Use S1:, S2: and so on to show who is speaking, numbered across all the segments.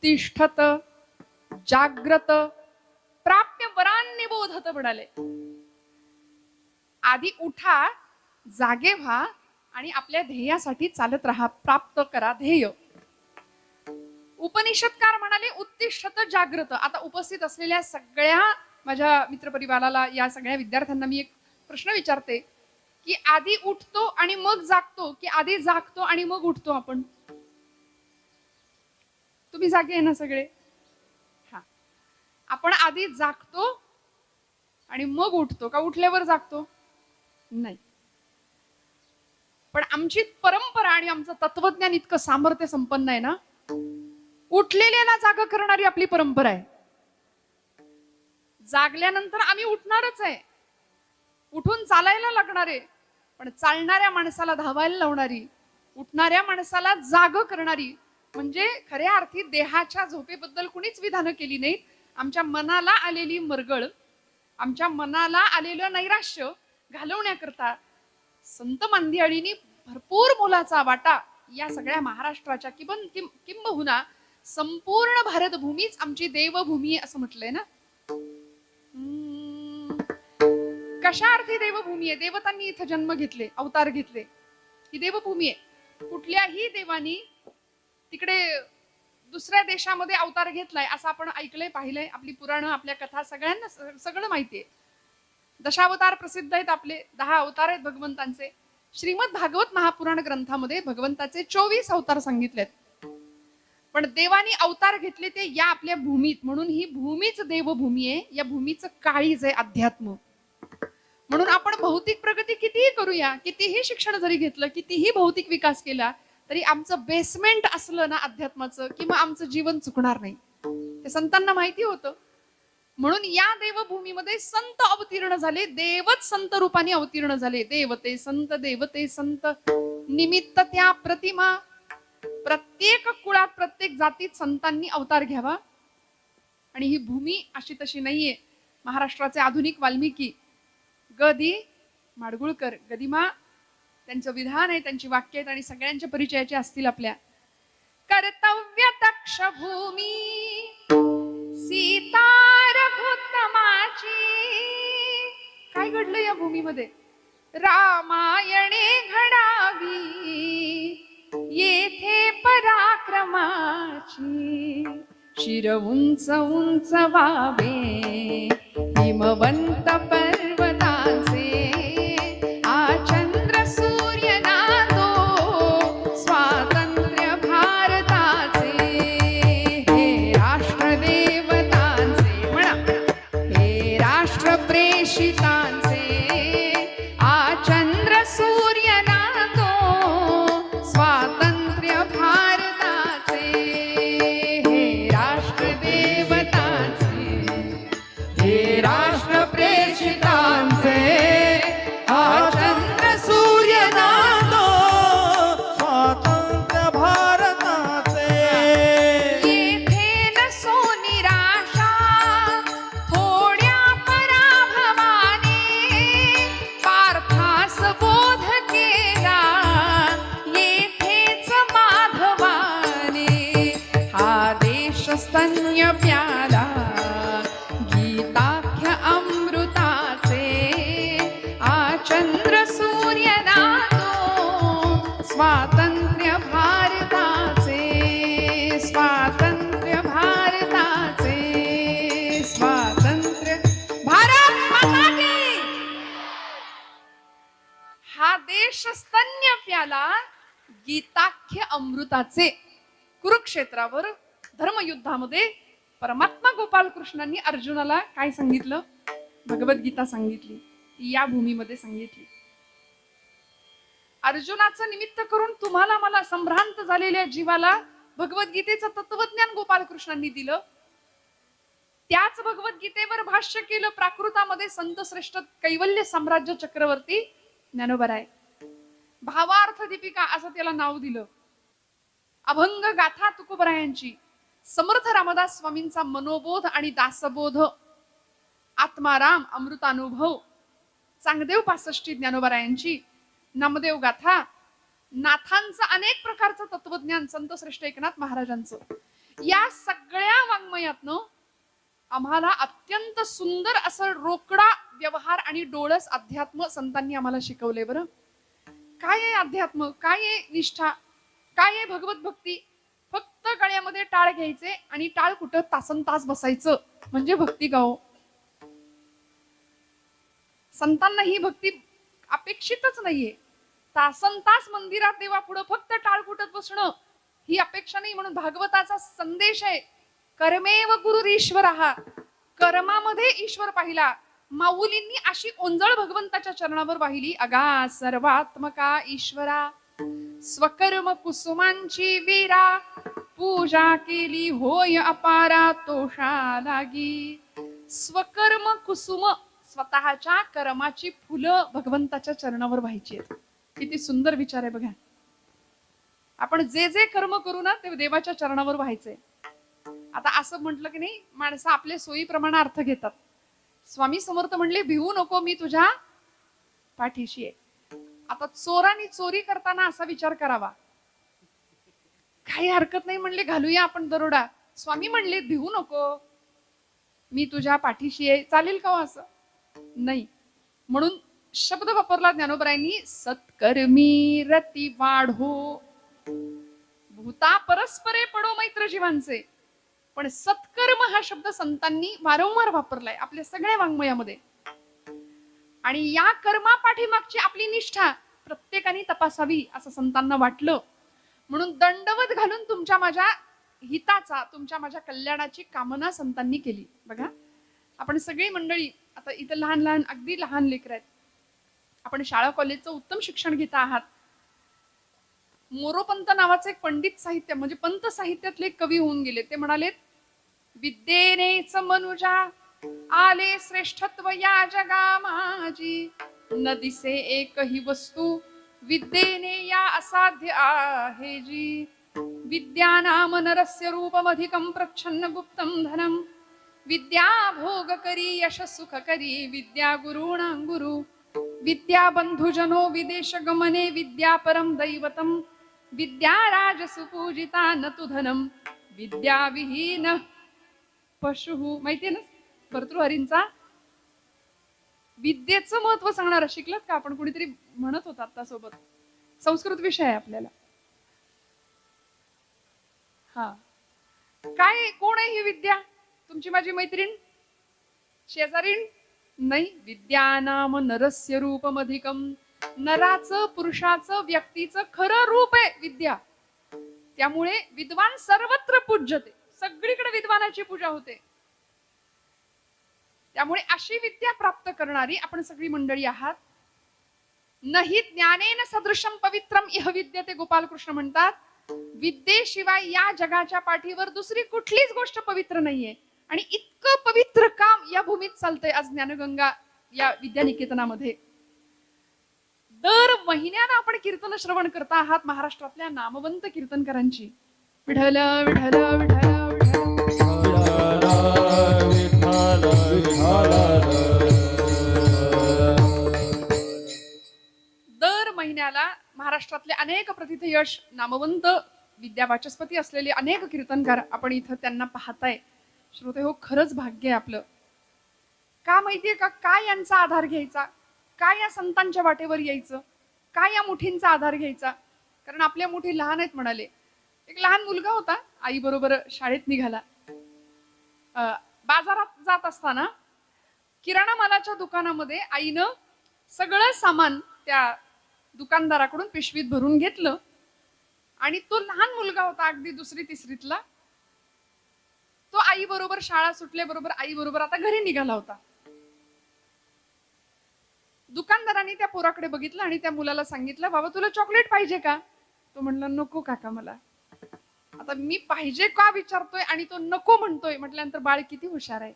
S1: उत्तिष्ठत जाग्रत प्राप्य वरान्य बोधत म्हणाले. आधी उठा, जागे व्हा आणि आपल्या ध्येयासाठी चालत राहा, प्राप्त करा ध्येय. उपनिषदकार म्हणाले उत्तिष्ठत जाग्रत. आता उपस्थित असलेल्या सगळ्या माझ्या मित्रपरिवाराला, या सगळ्या विद्यार्थ्यांना मी एक प्रश्न विचारते की आधी उठतो आणि मग जागतो की आधी जागतो आणि मग उठतो आपण? तुम्ही जागे आहे ना सगळे? हा, आपण आधी जागतो आणि मग उठतो का उठल्यावर जागतो? नाही. पण आमची परंपरा आणि आमचं तत्वज्ञान इतकं सामर्थ्य संपन्न आहे ना, उठलेल्याला जागा करणारी आपली परंपरा आहे. जागल्यानंतर आम्ही उठणारच आहे, उठून चालायला लागणार आहे, पण चालणाऱ्या माणसाला धावायला लावणारी, उठणाऱ्या माणसाला जाग करणारी, म्हणजे खऱ्या अर्थी देहाच्या झोपेबद्दल कुणीच विधानं केली नाहीत. आमच्या मनाला आलेली मरगळ, आमच्या मनाला आलेलं नैराश्य घालवण्याकरता संत मांदियाळींनी भरपूर मोलाचा वाटा या सगळ्या महाराष्ट्राच्या किंबहुना संपूर्ण भारतभूमीच आमची देवभूमी आहे असं म्हटलंय ना. कशा अर्थी देवभूमी आहे? देवतांनी इथं जन्म घेतले, अवतार घेतले, ही देवभूमी आहे. कुठल्याही देवानी तिकडे दुसऱ्या देशामध्ये अवतार घेतलाय असं आपण ऐकलंय, पाहिलंय? आपली पुराणं, आपल्या कथा सगळ्यांना सगळं माहितीये. दशावतार प्रसिद्ध आहेत आपले, 10 अवतार आहेत भगवंतांचे. श्रीमद भागवत महापुराण ग्रंथामध्ये भगवंताचे 24 अवतार सांगितलेत. पण देवानी अवतार घेतले ते या आपल्या भूमीत, म्हणून ही भूमीच देवभूमी आहे. या भूमीचं काळीज आहे अध्यात्म. म्हणून आपण भौतिक प्रगती कितीही करूया, कितीही शिक्षण जरी घेतलं, कितीही भौतिक विकास केला, तरी आमचं बेसमेंट असलं ना अध्यात्माचं, किंवा आमचं जीवन चुकणार नाही. ते संतांना माहिती होतं. म्हणून या देवभूमीमध्ये संत अवतीर्ण झाले, देवच संत रूपाने अवतीर्ण झाले. देवते संत निमित्त त्या प्रतिमा. प्रत्येक कुळात, प्रत्येक जातीत संतांनी अवतार घ्यावा. आणि ही भूमी अशी तशी नाहीये. महाराष्ट्राचे आधुनिक वाल्मिकी गदी माडगुळकर, गदिमा, त्यांचं विधान आहे, त्यांची वाक्य आहेत आणि सगळ्यांच्या परिचयाचे असतील आपल्या. कर्तव्य दक्ष भूमी सीता रघुत्तमाची. काय घडलं या भूमीमध्ये? रामायणे घडावी येथे पराक्रमाची. शिर उंच उंच व्हावे हिमवंत पर्वतांचे. आचंद्र सूर्य नांदो स्वातंत्र्य भारताचे. हे राष्ट्र देवतांचे म्हणा, हे राष्ट्र प्रेषितांचे. आचंद्र सूर्य नांदो स्वातंत्र्य भारताचे. हे राष्ट्र देवतांचे, हे राष्ट्र प्रेषितांचे.
S2: आचंद्र सूर्य नांदो स्वातंत्र्य भारताचे.
S1: येथे नसो निराशा थोड्या पराभवाने. पार्थास बोध केला येथेच माधवाने. हा देश स्तन्य प्याला गीताख्य अमृताचे. आचंद्र सूर्य नांदो स्वातंत्र्य भारताचे. स्वातंत्र्य भारताचे. स्वातंत्र्य भारत माता की. हा देश स्तन्य प्याला गीताख्य अमृताचे. कुरुक्षेत्रावर धर्मयुद्धामध्ये परमात्मा गोपाल कृष्णांनी अर्जुनाला काय सांगितलं? भगवद्गीता सांगितली, या भूमीमध्ये सांगितली. अर्जुनाचं निमित्त करून तुम्हाला मला संभ्रांत झालेल्या जीवाला भगवद्गीतेचं तत्वज्ञान गोपाल कृष्णांनी दिलं. त्याच भगवद्गीतेवर भाष्य केलं प्राकृतामध्ये संत श्रेष्ठ कैवल्य साम्राज्य चक्रवर्ती ज्ञानोबराय. भावार्थ दीपिका असं त्याला नाव दिलं. अभंग गाथा तुकोबरायांची, समर्थ रामदास स्वामींचा मनोबोध आणि दासबोध, आत्माराम अमृतानुभव, चांगदेव 65 ज्ञानोबरायांची, नामदेव गाथा, नाथांचं अनेक प्रकारचं तत्वज्ञान संत श्रेष्ठ एकनाथ महाराजांचं. या वाङ्मयातनं आम्हाला अत्यंत सुंदर असं रोकडा व्यवहार आणि डोळस अध्यात्म संतांनी आम्हाला शिकवले. बरं, काय आहे अध्यात्म, काय आहे निष्ठा, काय आहे भगवत भक्ती? फक्त गळ्यामध्ये टाळ घ्यायचे आणि टाळ कुठं तासन तास बसायचं म्हणजे भक्ती गाव. संतांना ही भक्ती अपेक्षितच नाहीये. तासन तास मंदिरात देवा पुढं फक्त टाळ कुटत बसणं ही अपेक्षा नाही. म्हणून भागवताचा संदेश आहे, कर्मेव गुरुरीश्वरः, कर्मामध्ये ईश्वर पाहिला. माऊलींनी अशी ओंजळ भगवंताच्या चरणावर वाहिली, अगा सर्वात्मका ईश्वरा, स्वकर्म कुसुमांची वीरा, पूजा केली होय अपारा तोषा लागी. स्वकर्म कुसुम, स्वतःच्या कर्माची फुलं भगवंताच्या चरणावर व्हायची आहेत. किती सुंदर विचार आहे बघा. आपण जे जे कर्म करू ना ते देवाच्या चरणावर व्हायचंय. आता असं म्हटलं की नाही, माणसं आपल्या सोयीप्रमाणे अर्थ घेतात. स्वामी समर्थ म्हणले, भिवू नको, मी तुझ्या पाठीशी आहे. आता चोरांनी चोरी करताना असा विचार करावा, काही हरकत नाही म्हणले, घालूया आपण दरोडा. स्वामी म्हणले, भिवू नको, मी तुझ्या पाठीशी आहे. चालेल का हो असं? नाही. म्हणून शब्द वापरला ज्ञानोबरायांनी, सत्कर्मी रती वाढो, भूता परस्परे पडो मैत्र जीवांचे. पण सत्कर्म हा शब्द संतांनी वारंवार वापरलाय आपल्या सगळ्या वाङ्मयामध्ये. आणि या कर्मा पाठीमागची आपली निष्ठा प्रत्येकाने तपासावी असं संतांना वाटलं. म्हणून दंडवत घालून तुमच्या माझ्या हिताचा, तुमच्या माझ्या कल्याणाची कामना संतांनी केली. बघा, आपण सगळी मंडळी आता इथं लहान लहान, अगदी लहान लेकर आहेत. आपण शाळा कॉलेजचं उत्तम शिक्षण घेता आहात. मोरोपंत नावाचे एक पंडित साहित्य म्हणजे पंत साहित्यातले कवी होऊन गेले. ते म्हणाले, विद्येनेच मनुजा आले श्रेष्ठत्व या जगा माझी, न दिसे एकही वस्तू विद्येने या असाध्य आहे जी. विद्या नाम नरस्य रूपमधिकं प्रच्छन्न गुप्तं धनम, विद्या भोग करी यश सुख करी, विद्या गुरुणां गुरु, विद्या बंधुजनो विदेश गमने, विद्या परम दैवतम, विद्या राज सुपूजिता न तु धनम, विद्या विहीन पशु. माहितीये ना भर्तृहरींचा विद्येचं महत्व सांगणारा. शिकलात का आपण? कुणीतरी म्हणत होता आता सोबत, संस्कृत विषय आहे आपल्याला. हा, काय, कोण आहे ही विद्या? तुमची माझी मैत्रीण, शेजारीण? नाही. विद्या नाम नरस्य रूपमधिकम, नराचं, पुरुषाचं, व्यक्तीचं खरं रूप आहे विद्या. त्यामुळे विद्वान सर्वत्र पूज्यते, सगळीकडे विद्वानाची पूजा होते. त्यामुळे अशी विद्या प्राप्त करणारी आपण सगळी मंडळी आहात. नाही ज्ञानेन सदृशम पवित्रम इह विद्यते, गोपालकृष्ण म्हणतात, विद्येशिवाय या जगाच्या पाठीवर दुसरी कुठलीच गोष्ट पवित्र नाहीये. आणि इतकं पवित्र काम या भूमीत चालतंय आज ज्ञानगंगा या विद्यानिकेतनामध्ये. दर महिन्याला आपण कीर्तन श्रवण करता आहात महाराष्ट्रातल्या नामवंत कीर्तनकारांची. विठ्ठल विठ्ठल विठ्ठल दर महिन्याला महाराष्ट्रातले अनेक प्रथितयश नामवंत विद्यावाचस्पती असलेले अनेक कीर्तनकार आपण इथं त्यांना पाहताय. श्रोते हो, खरंच भाग्य आहे आपलं. का माहितीये का? काय यांचा आधार घ्यायचा, काय या संतांच्या वाटेवर यायचं, काय या मुठींचा आधार घ्यायचा? कारण आपल्या मुठी लहान आहेत म्हणाले. एक लहान मुलगा होता, आई बरोबर शाळेत निघाला. बाजारात जात असताना किराणा मालाच्या दुकानामध्ये आईनं सगळं सामान त्या दुकानदाराकडून पिशवीत भरून घेतलं. आणि तो लहान मुलगा होता, अगदी दुसरी तिसरीतला, तो आई बरोबर, शाळा सुटल्याबरोबर आई बरोबर आता घरी निघाला होता. दुकानदारांनी त्या पोराकडे बघितलं आणि त्या मुलाला सांगितलं, बाबा तुला चॉकलेट पाहिजे का? तो म्हणला, नको काका मला. आता मी पाहिजे का विचारतोय आणि तो नको म्हणतोय म्हटल्यानंतर बाळ किती हुशार आहे.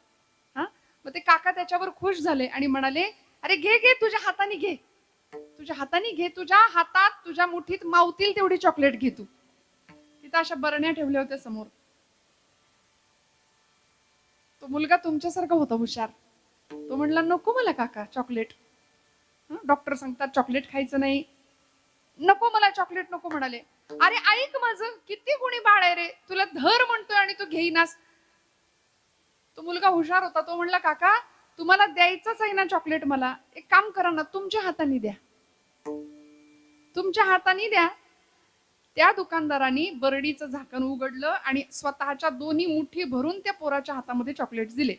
S1: हा, मग ते काका त्याच्यावर खुश झाले आणि म्हणाले, अरे घे घे, तुझ्या हाताने घे, तुझ्या हाताने घे, तुझ्या हातात, तुझ्या मुठीत मावतील तेवढी चॉकलेट घे तू. तिथं अशा बरण्या ठेवल्या होत्या समोर. तो मुलगा तुमच्यासारखा होता हुशार. तो म्हणला, नको मला काका चॉकलेट, डॉक्टर सांगतात चॉकलेट खायचं नाही, नको मला चॉकलेट नको म्हणाले. अरे ऐक माझं, किती गुणी बाळ आहे रे, तुला धर म्हणतोय आणि तू घेईनास. तो मुलगा हुशार होता. तो म्हणला, काका तुम्हाला द्यायचंच आहे ना चॉकलेट, मला एक काम करा ना, तुमच्या हाताने द्या, तुमच्या हाताने द्या. त्या दुकानदारांनी बरडीचं झाकण उघडलं आणि स्वतःच्या दोन्ही मुठी भरून त्या पोराच्या हातामध्ये चॉकलेट दिले.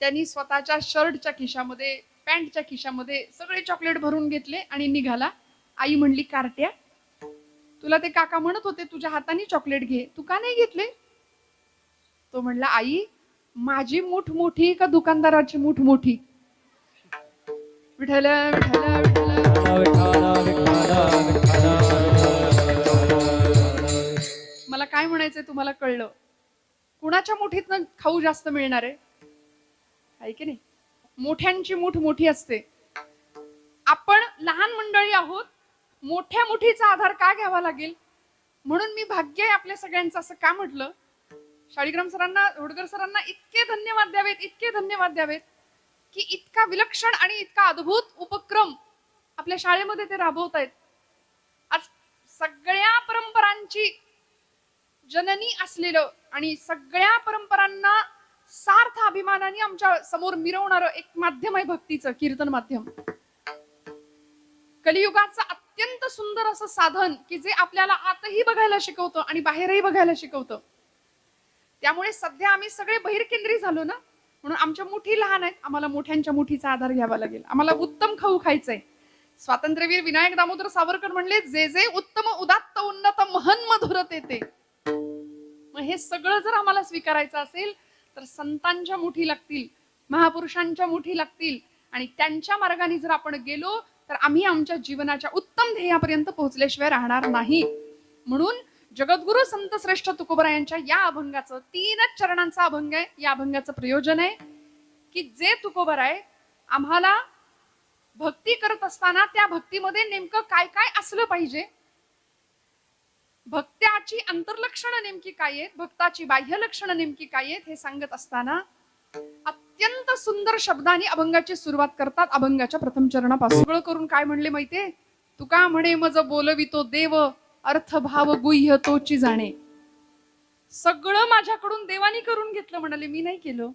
S1: त्यांनी स्वतःच्या शर्टच्या खिशामध्ये, पॅन्टच्या खिशामध्ये सगळे चॉकलेट भरून घेतले आणि निघाला. आई म्हणली, कार्ट्या, तुला ते काका म्हणत होते तुझ्या हाताने चॉकलेट घे, तू का नाही घेतले? तो म्हणला, आई माझी मूठ मोठी का दुकानदाराची मूठ मोठी? विठ्ठल विठ्ठल विठ्ठल. मला काय म्हणायचंय तुम्हाला कळलं. कुणाच्या मुठीतनं खाऊ जास्त मिळणार आहे की नाही? मोठ्यांची मूठ मोठी असते. आपण लहान मंडळी आहोत, मोठ्या मुठीचा आधार का घ्यावा लागेल? म्हणून मी भाग्य आहे आपल्या सगळ्यांचं असं का म्हटलं. शाळीग्राम सरांना, होडकर सरांना इतके धन्यवाद द्यावेत, इतके धन्यवाद द्यावेत की इतका विलक्षण आणि इतका अद्भुत उपक्रम आपल्या शाळेमध्ये ते राबवतायत. आज सगळ्या परंपरांची जननी असलेलं आणि सगळ्या परंपरांना सार्थ अभिमानाने आमच्या समोर मिरवणारं एक माध्यम आहे भक्तीचं, कीर्तन माध्यम. कलियुगाचं अत्यंत सुंदर असं साधन की जे आपल्याला आतही बघायला शिकवतं आणि बाहेरही बघायला शिकवतं. त्यामुळे सध्या आम्ही सगळे बहिर्केंद्री झालो ना, म्हणून आमच्या मुठी लहान आहेत, आम्हाला मोठ्यांच्या मुठीचा आधार घ्यावा लागेल. आम्हाला उत्तम खाऊ खायचंय. स्वातंत्र्यवीर विनायक दामोदर सावरकर म्हणले, जे जे उत्तम उदात्त उन्नत महन मधुर ते. मग हे सगळं जर आम्हाला स्वीकारायचं असेल तर संतांच्या मुठी लागतील, महापुरुषांच्या मुठी लागतील आणि त्यांच्या मार्गाने जर आपण गेलो तर आम्ही आमच्या जीवनाच्या उत्तम ध्येयापर्यंत पोहोचल्याशिवाय राहणार नाही. म्हणून जगद्गुरु संत श्रेष्ठ तुकोबरायांच्या या अभंगाचं 3 चरणांचा अभंग आहे. या अभंगाचं प्रयोजन आहे की जे तुकोबराय आम्हाला भक्ती करत असताना त्या भक्तीमध्ये नेमकं काय काय असलं पाहिजे, भक्त्याची अंतर्लक्षणं नेमकी काय आहेत, भक्ताची बाह्य लक्षणं नेमकी काय आहेत, हे सांगत असताना अत्यंत सुंदर शब्दांनी अभंगाची सुरुवात करतात. अभंगाच्या प्रथम चरणापासून सगळं करून काय म्हणले माहितीये? तुका म्हणे मज बोलवितो देव, अर्थ भाव गुह्य तोची जाणे. सगळं माझ्याकडून देवानी करून घेतलं म्हणाले, मी नाही केलं.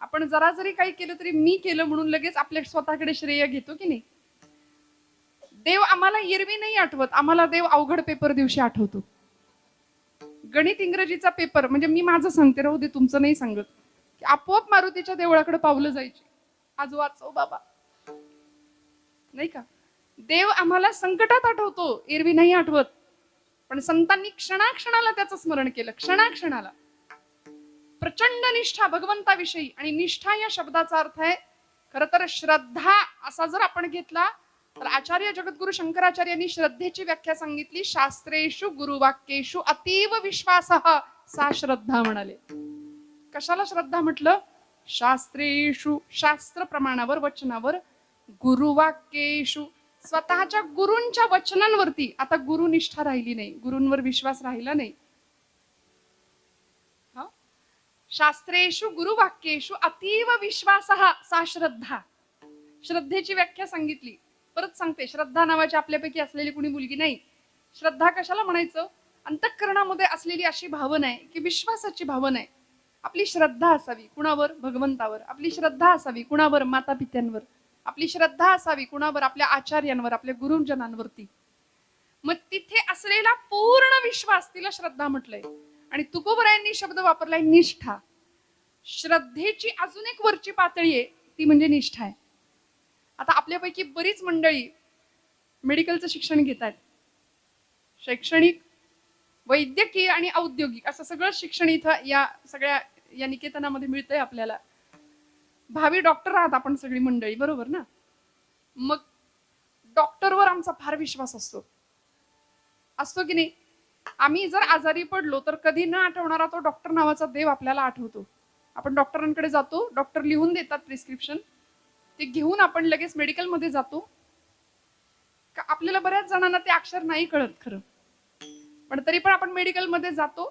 S1: आपण जरा जरी काही केलं तरी मी केलं म्हणून लगेच आपल्या स्वतःकडे श्रेय घेतो की नाही. देव आम्हाला एरवी नाही आठवत, आम्हाला देव अवघड पेपर दिवशी आठवतो. गणित इंग्रजीचा पेपर म्हणजे मी माझं सांगते, राहू दे तुमचं नाही सांगत, की आपोआप मारुतीच्या देवळाकडे पावलं जायची, आज वाचव बाबा, नाही का. देव आम्हाला संकटात आठवतो, एरवी नाही आठवत. पण संतांनी क्षणाक्षणाला त्याचं स्मरण केलं, क्षणाक्षणाला. प्रचंड निष्ठा भगवंताविषयी, आणि निष्ठा या शब्दाचा अर्थ आहे खर तर श्रद्धा असा जर आपण घेतला तर आचार्य जगद्गुरु शंकराचार्यांनी श्रद्धेची व्याख्या सांगितली, शास्त्रेषु गुरुवाक्येषु अतीव विश्वासः सा श्रद्धा म्हणाले. कशाला श्रद्धा म्हटलं? शास्त्रेषु, शास्त्र प्रमाणावर, वचनावर, गुरुवाक्येषु, स्वतःच्या गुरूंच्या वचनांवरती. आता गुरुनिष्ठा राहिली नाही, गुरूंवर विश्वास राहिला नाही. शास्त्रेषु गुरुवाक्येषु अतीव विश्वासः सा श्रद्धा. श्रद्धेची व्याख्या सांगितली. परत सांगते, श्रद्धा नावाची आपल्यापैकी असलेली कुणी मुलगी नाही. श्रद्धा कशाला म्हणायचं? अंतःकरणामध्ये असलेली अशी भावना आहे की विश्वासाची भावना आहे. आपली श्रद्धा असावी कुणावर? भगवंतावर. आपली श्रद्धा असावी कुणावर? माता पित्यांवर. आपली श्रद्धा असावी कुणावर? आपल्या आचार्यांवर, आपल्या गुरुजनांवरती. मग तिथे असलेला पूर्ण विश्वास, तिला श्रद्धा म्हटलंय. आणि तुकोबरायांनी शब्द वापरलाय निष्ठा. श्रद्धेची अजून एक वरची पातळी आहे, ती म्हणजे निष्ठा आहे. आता आपल्यापैकी बरीच मंडळी मेडिकलचं शिक्षण घेत आहेत. शैक्षणिक, वैद्यकीय आणि औद्योगिक असं सगळं शिक्षण इथं या सगळ्या या निकेतनामध्ये मिळतंय आपल्याला. भावी डॉक्टर आहात आपण सगळी मंडळी, बरोबर ना? मग डॉक्टरवर आमचा फार विश्वास असतो की नाही? आम्ही जर आजारी पडलो तर कधी न आठवणारा तो डॉक्टर नावाचा देव आपल्याला आठवतो. आपण डॉक्टरांकडे जातो, डॉक्टर लिहून देतात प्रिस्क्रिप्शन, ते घेऊन आपण लगेच मेडिकलमध्ये जातो. आपल्याला बऱ्याच जणांना ते अक्षर नाही कळत खरं, पण तरी पण आपण मेडिकलमध्ये जातो,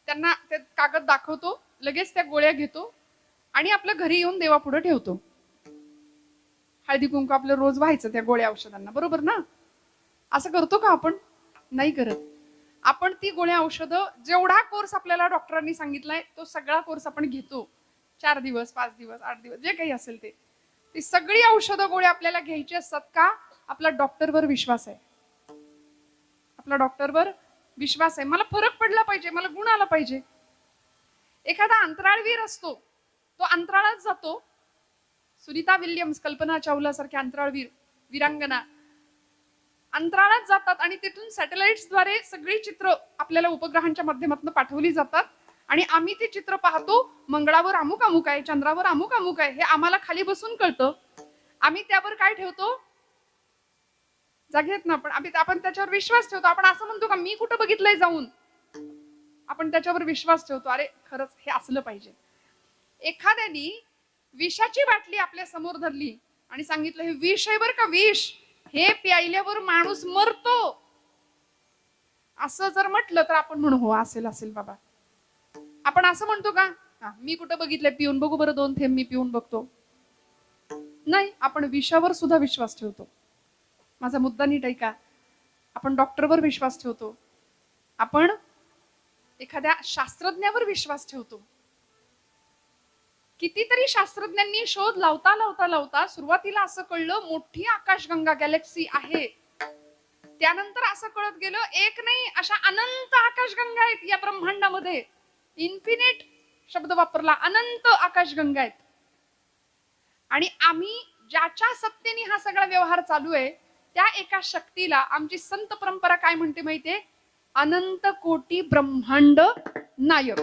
S1: त्यांना ते कागद दाखवतो, लगेच त्या गोळ्या घेतो आणि आपल्या घरी येऊन देवापुढे ठेवतो. हळदी कुंकू आपलं रोज व्हायचं त्या गोळ्या औषधांना, बरोबर ना? असं करतो का आपण? नाही करत. आपण ती गोळ्या औषधं, जेवढा कोर्स आपल्याला डॉक्टरांनी सांगितलाय तो सगळा कोर्स आपण घेतो. 4 दिवस, 5 दिवस, 8 दिवस, जे काही असेल ते. ती सगळी औषधं गोळ्या आपल्याला घ्यायची असतात का? आपला डॉक्टरवर विश्वास आहे. आपला डॉक्टरवर विश्वास आहे. मला फरक पडला पाहिजे, मला गुण आला पाहिजे. एखादा अंतराळवीर असतो, तो अंतराळात जातो. सुनीता विल्यम्स, कल्पना चावला सारख्या अंतराळवीर, वीरांगना अंतराळात जातात आणि तिथून सॅटेलाइट्सद्वारे सगळी चित्र आपल्याला उपग्रहांच्या माध्यमातून पाठवली जातात आणि आम्ही ते चित्र पाहतो. मंगळावर अमुक अमुक आहे, चंद्रावर अमुक अमुक आहे, हे आम्हाला खाली बसून कळतं. आम्ही त्यावर काय ठेवतो? जागेत ना आपण त्याच्यावर विश्वास ठेवतो. आपण असं म्हणतो का मी कुठं बघितलंय जाऊन? आपण त्याच्यावर विश्वास ठेवतो. अरे खरंच हे असलं पाहिजे. एखाद्यानी विषाची बाटली आपल्या समोर धरली आणि सांगितलं हे विष आहे बरं का, विष, हे प्यायल्यावर माणूस मरतो, असं जर म्हटलं तर आपण म्हणू हो असेल असेल बाबा. आपण असं म्हणतो का मी कुठं बघितलंय, पिऊन बघू बरं 2 थेंब मी पिऊन बघतो? नाही, आपण विषावर सुद्धा विश्वास ठेवतो. माझा मुद्दा नीट ऐका. आपण डॉक्टरवर विश्वास ठेवतो, आपण एखाद्या शास्त्रज्ञावर विश्वास ठेवतो. कितीतरी शास्त्रज्ञांनी शोध लावता लावता लावता सुरुवातीला असं कळलं मोठी आकाशगंगा गॅलेक्सी आहे. त्यानंतर असं कळत गेलं एक नाही, अशा अनंत आकाशगंगा आहेत या ब्रह्मांडामध्ये. इन्फिनिट शब्द वापरला, अनंत आकाशगंगा आहेत. आणि आम्ही ज्याच्या सत्तेने हा सगळा व्यवहार चालू आहे त्या एका शक्तीला आमची संत परंपरा काय म्हणते माहितीये? अनंत कोटी ब्रह्मांड नायक.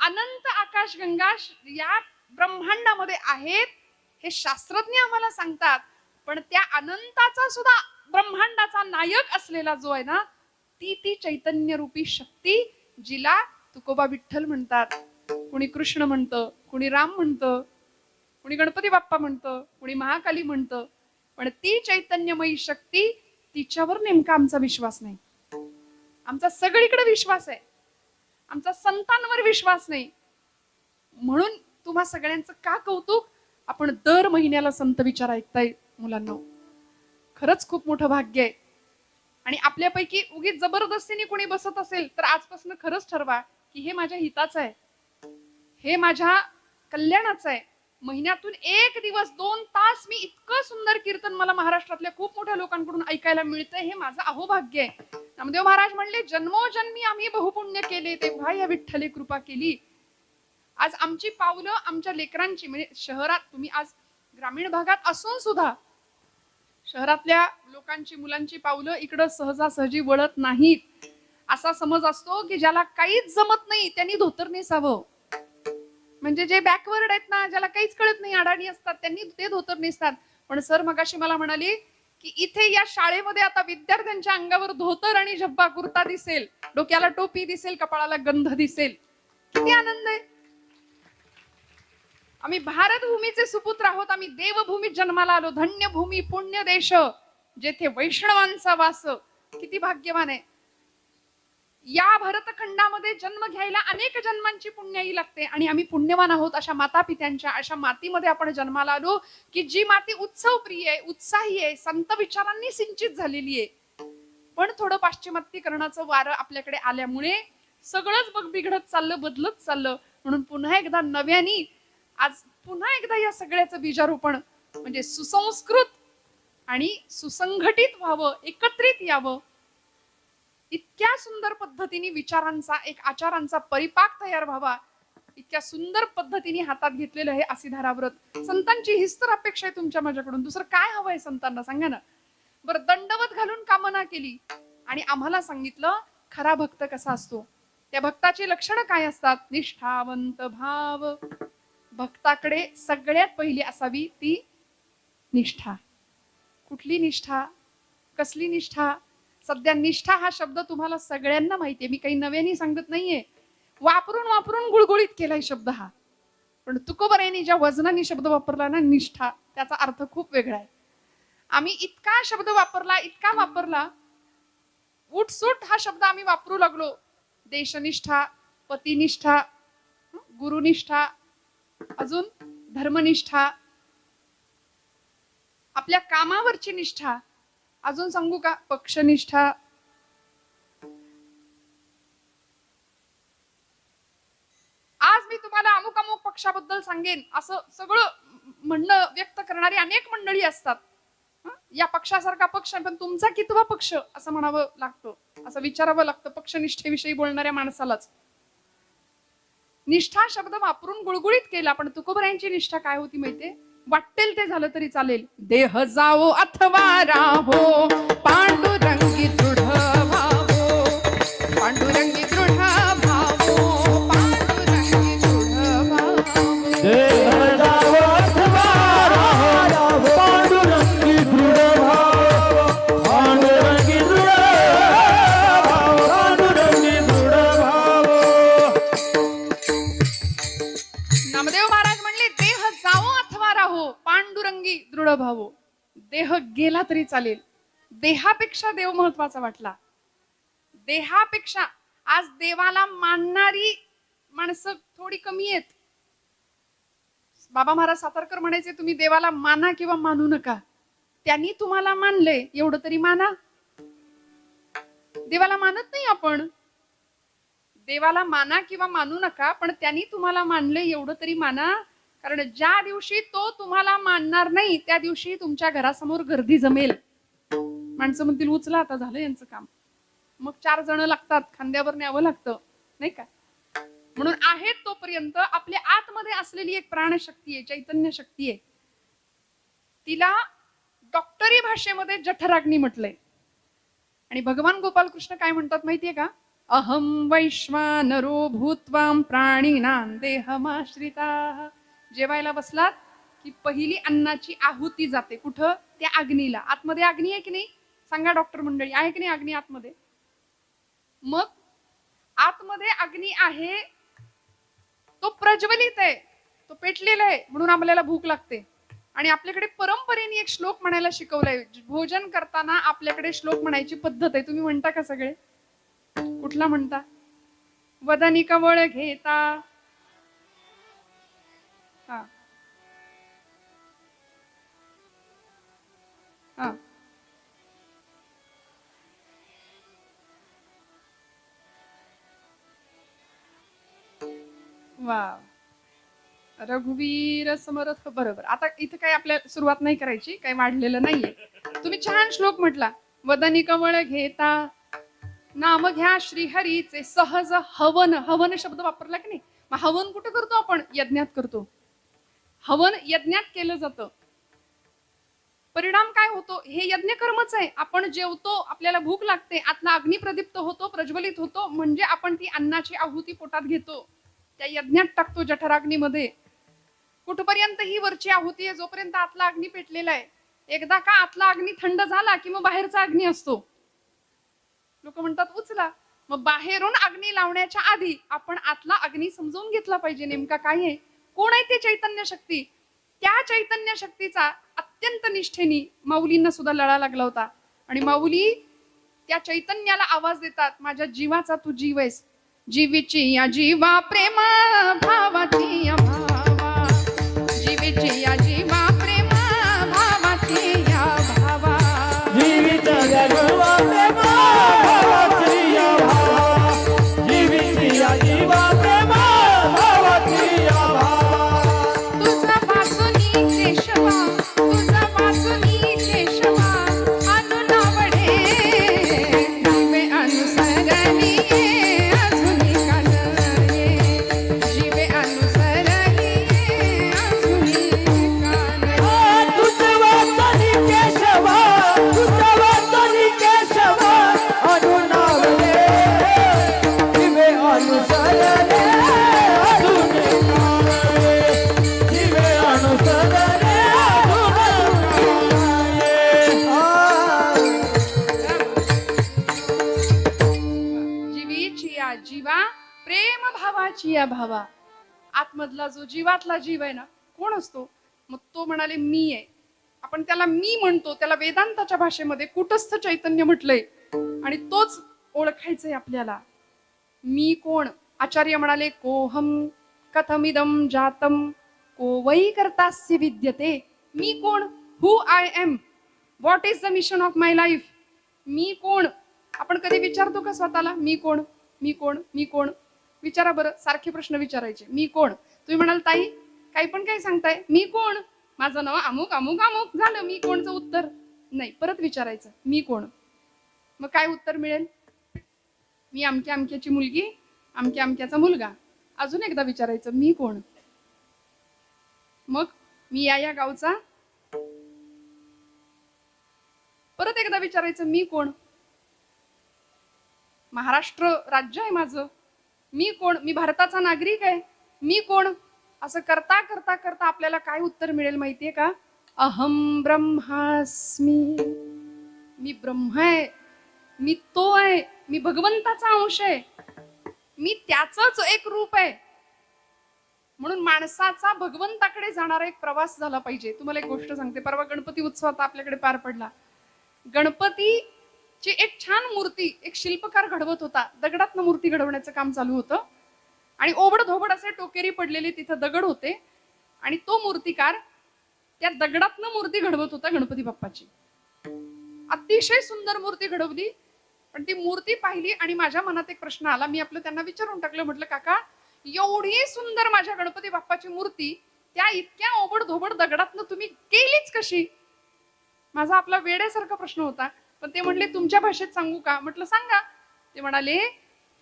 S1: अनंत आकाशगंगा या ब्रह्मांडामध्ये आहेत हे शास्त्रज्ञ आम्हाला सांगतात. पण त्या अनंताचा सुद्धा ब्रह्मांडाचा नायक असलेला जो आहे ना, ती चैतन्य रूपी शक्ती, जिला तुकोबा विठ्ठल म्हणतात, कुणी कृष्ण म्हणतं, कुणी राम म्हणतं, कुणी गणपती बाप्पा म्हणतं, कुणी महाकाली म्हणतं. पण ती चैतन्यमयी शक्ती, तिच्यावर नेमका आमचा विश्वास नाही. आमचा सगळीकडे विश्वास आहे, आमचा संतांवर विश्वास नाही. म्हणून तुम्हा सगळ्यांचं का कौतुक, आपण दर महिन्याला संत विचार ऐकताय मुलांना. खरंच खूप मोठं भाग्य आहे. आणि आपल्यापैकी उगीच जबरदस्तीने कोणी बसत असेल तर आजपासून खरंच ठरवा की हे माझ्या हिताचं आहे, हे माझ्या कल्याणाचं आहे. महिन्यातून 1 दिवस 2 तास मी इतकं सुंदर कीर्तन मला महाराष्ट्रातल्या खूप मोठ्या लोकांकडून ऐकायला मिळतंय, हे माझं अहोभाग्य आहे. नामदेव महाराज म्हणले जन्मोजन्मी आम्ही बहुपुण्य केले, तेव्हा या विठ्ठले कृपा केली. आज आमची पावलं आमच्या लेकरांची, म्हणजे शहरात, तुम्ही आज ग्रामीण भागात असून सुद्धा शहरातल्या लोकांची, मुलांची पावलं इकडं सहजासहजी वळत नाहीत. असा समज असतो की ज्याला काहीच जमत नाही त्यांनी धोतर नेसावं. म्हणजे जे बॅकवर्ड आहेत ना, ज्याला काहीच कळत नाही, अडाणी असतात, त्यांनी ते धोतर नेसतात. पण सर मगाशी मला म्हणाली की इथे या शाळेमध्ये आता विद्यार्थ्यांच्या अंगावर धोतर आणि झब्बा कुर्ता दिसेल, डोक्याला टोपी दिसेल, कपाळाला गंध दिसेल. किती आनंद आहे. आम्ही भारत भूमीचे सुपुत्र आहोत, आम्ही देवभूमीत जन्माला आलो. धन्य भूमी पुण्य देश जेथे वैष्णवांचा वास. किती भाग्यवान आहे. या भरतखंडामध्ये जन्म घ्यायला अनेक जन्मांची पुण्याई लागते आणि आम्ही पुण्यवान आहोत. अशा माता पित्यांच्या, अशा मातीमध्ये आपण जन्माला आलो की जी माती उत्सव प्रिय आहे, उत्साही आहे, संत विचारांनी सिंचित झालेली आहे. पण थोडं पाश्चिमात्यीकरणाचं वारं आपल्याकडे आल्यामुळे सगळंच बघ बिघडत चाललं, बदलत चाललं. म्हणून पुन्हा एकदा नव्याने आज पुन्हा एकदा या सगळ्याचं बीजारोपण, म्हणजे सुसंस्कृत आणि सुसंघटित व्हावं, एकत्रित यावं. इतक्या सुंदर पद्धतीने विचारांचा, एक आचारांचा परिपाक तयार व्हावा, इतक्या सुंदर पद्धतीने हातात घेतलेलं हे असिधारा व्रत. संतांची हीच तर अपेक्षा आहे तुमच्या माझ्याकडून. दुसरं काय हवंय संतांना सांगा ना. बरं, दंडवत घालून कामना केली आणि आम्हाला सांगितलं खरा भक्त कसा असतो, त्या भक्ताची लक्षणं काय असतात. निष्ठावंत भाव. भक्ताकडे सगळ्यात पहिली असावी ती निष्ठा. कुठली निष्ठा, कसली निष्ठा? सध्या निष्ठा हा शब्द तुम्हाला सगळ्यांना माहितीये, मी काही नव्याने सांगत नाहीये. वापरून वापरून गुळगुळीत केलाय शब्द हा. पण तुकोबरायांनी ज्या वजनाने शब्द वापरला ना, निष्ठा, त्याचा अर्थ खूप वेगळा आहे. आम्ही इतका शब्द वापरला, इतका वापरला, उठसूट हा शब्द आम्ही वापरू लागलो. देशनिष्ठा, पतिनिष्ठा, गुरुनिष्ठा, अजून धर्मनिष्ठा, आपल्या कामावरची निष्ठा, अजून सांगू का, पक्षनिष्ठा, अमुक पक्षाबद्दल सांगेन असं सगळं म्हणणं व्यक्त करणारी अनेक मंडळी असतात. या पक्षासारखा पक्ष पण तुमचा कितवा पक्ष असं म्हणावं लागतं, असं विचारावं लागतं पक्षनिष्ठेविषयी बोलणाऱ्या माणसालाच. निष्ठा शब्द वापरून गुळगुळीत केला, पण तुकोबऱ्यांची निष्ठा काय होती माहितीये? वाटेल ते झालं तरी चालेल, देह जावो अथवा राहो, पांडुरंगी दृढ भावो, पांडुरंगी दृढ भावो, पांडुरंगी दृढ भावो.
S2: देह जावो अथवा राहो, पांडुरंगी दृढ भाव, पांडुरंगी दृढ भाव, पांडुरंगी दृढ भाव.
S1: नामदेव महाराज म्हणले, देह जावो अथवा राहो, पांडुरंगी दृढ भावो. देह गेला तरी चालेल, देहापेक्षा देव महत्वाचा वाटला. देहापेक्षा आज देवाला मानणारी माणसं थोडी कमी आहेत. बाबा महाराज सातारकर म्हणायचे, तुम्ही देवाला माना किंवा मानू नका, त्यांनी तुम्हाला मानले एवढं तरी माना. देवाला मानत नाही आपण. देवाला माना किंवा मानू नका, पण त्यांनी तुम्हाला मानले एवढं तरी माना. कारण ज्या दिवशी तो तुम्हाला मानणार नाही त्या दिवशी तुमच्या घरासमोर गर्दी जमेल. माणसं म्हणतील उचला आता झालं यांचं काम. मग 4 जण लागतात, खांद्यावर न्यावं लागतं नाही का. म्हणून आहेत तोपर्यंत आपल्या आतमध्ये असलेली एक प्राणशक्ती आहे, चैतन्य शक्ती आहे. तिला डॉक्टरी भाषेमध्ये जठराग्नी म्हटलंय. आणि भगवान गोपाल कृष्ण काय म्हणतात माहितीये का? अहम वैश्वानरो भूत्वाम प्राणिनां देहमाश्रिताः. जेवायला बसलात की पहिली अन्नाची आहुती जाते कुठं? त्या अग्नीला. आतमध्ये अग्नी आहे की नाही? सांगा डॉक्टर मंडळी, आहे की नाही अग्नी आतमध्ये? मग आतमध्ये अग्नी आहे, तो प्रज्वलित आहे, तो पेटलेला आहे, म्हणून आपल्याला भूक लागते. आणि आपल्याकडे परंपरेने एक श्लोक म्हणायला शिकवलाय. भोजन करताना आपल्याकडे श्लोक म्हणायची पद्धत आहे. तुम्ही म्हणता का सगळे? कुठला म्हणता? वदनी कवळ घेता. हा हा वा, रघुवीर समर्थ. बरोबर. आता इथं काही आपल्या सुरुवात नाही करायची, काही वाढलेलं नाहीये. तुम्ही छान श्लोक म्हटला. वदनी कवळ घेता नाम घ्या श्रीहरीचे सहज हवन. हवन शब्द वापरला की नाही? मग हवन कुठं करतो आपण? यज्ञात करतो. हवन यज्ञात केलं जातं. परिणाम काय होतो? हे यज्ञ कर्मच आहे. आपण जेवतो, आपल्याला भूक लागते, आतला अग्नी प्रदीप्त होतो, प्रज्वलित होतो, म्हणजे आपण ती अन्नाची आहुती पोटात घेतो, त्या यज्ञात टाकतो जठराग्नीमध्ये. कुठपर्यंत ही वरची आहुती आहे? जोपर्यंत आतला अग्नी पेटलेला आहे. एकदा का आतला अग्नी थंड झाला की मग बाहेरचा अग्नी असतो. लोक म्हणतात उचला. मग बाहेरून अग्नी लावण्याच्या आधी आपण आतला अग्नी समजून घेतला पाहिजे, नेमका काय आहे, कोण आहे ते चैतन्य शक्ती. त्या चैतन्य शक्तीचा अत्यंत निष्ठेने माऊलींना सुद्धा लळा लागला होता. आणि माऊली त्या चैतन्याला आवाज देतात, माझ्या जीवाचा तू जीव आहेस. जीवीची या जीवा प्रेमा भावाची या भावा, जीवीची या जीवा प्रेमा भावाची या भावा,
S2: जीवित जगवा प्रेमा भावाची या भावा, जीवित या जीवा प्रेमा भावाची या भावा.
S1: तुझा वासुनी केशवा, तुझा वासुनी केशवा, अनुनावडे जीवे अनुसरणी अजूनी कानये, जीवे अनुसरणी अजूनी कानये.
S2: तुझा वासुनी केशवा, तुझा वासुनी केशवा, अनुनावले जीवे अनुसरणे अजूनी कानये, जीवे अनुसरणे
S1: जीवीची या जीवा प्रेम भावाची या भावा. आतमधला जो जीवातला जीव आहे ना, कोण असतो? मग तो म्हणाले मी आहे. आपण त्याला मी म्हणतो, त्याला वेदांताच्या भाषेमध्ये कुटस्थ चैतन्य म्हटलंय. आणि तोच ओळखायचंय आपल्याला. मी कोण? आचार्य म्हणाले कोहम कथमिदम जातम को वै कर्तास्य विद्यते. मी कोण? Who I am, what is the mission of my life. मी कोण? आपण कधी विचारतो का स्वतःला मी कोण? मी कोण? मी कोण? विचारा बरं, सारखे प्रश्न विचारायचे. मी कोण? तुम्ही म्हणाल ताई काही पण काय सांगताय, मी कोण, माझं नाव अमुक अमुक अमुक, झालं मी कोणचं उत्तर नाही. परत विचारायचं मी कोण. मग काय उत्तर मिळेल, मी अमक्या अमक्याची मुलगी, अमक्या अमक्याचा मुलगा. अजून एकदा विचारायचं मी कोण. मग मी या गावचा. परत एकदा विचारायचं मी कोण. महाराष्ट्र राज्य आहे माझं, मी कोण, मी भारताचा नागरिक आहे, मी कोण. असं करता करता करता आपल्याला काय उत्तर मिळेल माहितीये का, अहम ब्रह्मास्मी, मी ब्रह्म आहे, मी तो आहे, मी भगवंताचा अंश आहे, मी त्याचंच एक रूप आहे. म्हणून माणसाचा भगवंताकडे जाणारा एक प्रवास झाला पाहिजे. तुम्हाला एक गोष्ट सांगते, परवा गणपती उत्सव आता आपल्याकडे पार पडला. गणपतीची एक छान मूर्ती एक शिल्पकार घडवत होता. दगडातनं मूर्ती घडवण्याचं काम चालू होतं आणि ओबड धोबड असे टोकेरी पडलेले तिथं दगड होते आणि तो मूर्तिकार त्या दगडातनं मूर्ती घडवत होता गणपती बाप्पाची. अतिशय सुंदर मूर्ती घडवली. पण ती मूर्ती पाहिली आणि माझ्या मनात एक प्रश्न आला. मी आपलं त्यांना विचारून टाकलं, म्हटलं काका एवढी सुंदर माझ्या गणपती बाप्पाची मूर्ती त्या इतक्या ओबड धोबड दगडातनं तुम्ही केलीच कशी. माझा आपला वेड्यासारखा प्रश्न होता. पण ते म्हणले तुमच्या भाषेत सांगू का. म्हटलं सांगा. ते म्हणाले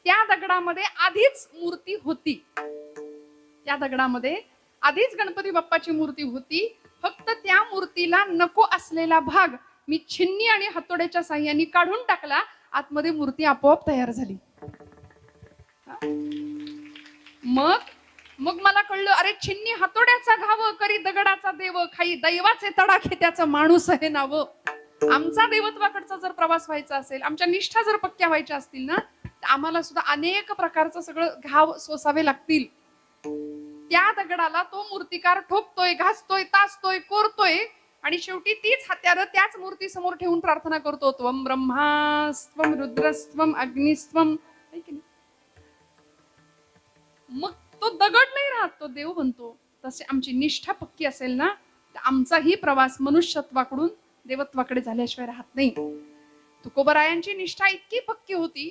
S1: त्या दगडामध्ये आधीच मूर्ती होती, त्या दगडामध्ये आधीच गणपती बाप्पाची मूर्ती होती. फक्त त्या मूर्तीला नको असलेला भाग मी छिन्नी आणि हातोड्याच्या साह्याने काढून टाकला. आतमध्ये मूर्ती आपोआप तयार झाली. मग मला कळलं, अरे छिन्नी हातोड्याचा घाव करी दगडाचा देव, खाई दैवाचे तडाखे त्याचं माणूस आहे नाव. आमचा देवत्वाकडचा जर प्रवास व्हायचा असेल, आमच्या निष्ठा जर पक्क्या व्हायच्या असतील ना, तर आम्हाला सुद्धा अनेक प्रकारचं सगळं घाव सोसावे लागतील. त्या दगडाला तो मूर्तिकार ठोकतोय, घासतोय, तासतोय, कोरतोय आणि शेवटी तीच हत्यारं त्याच मूर्ती समोर ठेवून प्रार्थना करतो, त्वम ब्रह्मास्त्वम रुद्रस्त्वम अग्निस्त्वम. मग तो दगड नाही राहत, तो देव बनतो. तसे आमची निष्ठा पक्की असेल ना, तर आमचाही प्रवास मनुष्यत्वाकडून देवत्वाकडे झाल्याशिवाय राहत नाही. तुकोबरायांची निष्ठा इतकी पक्की होती,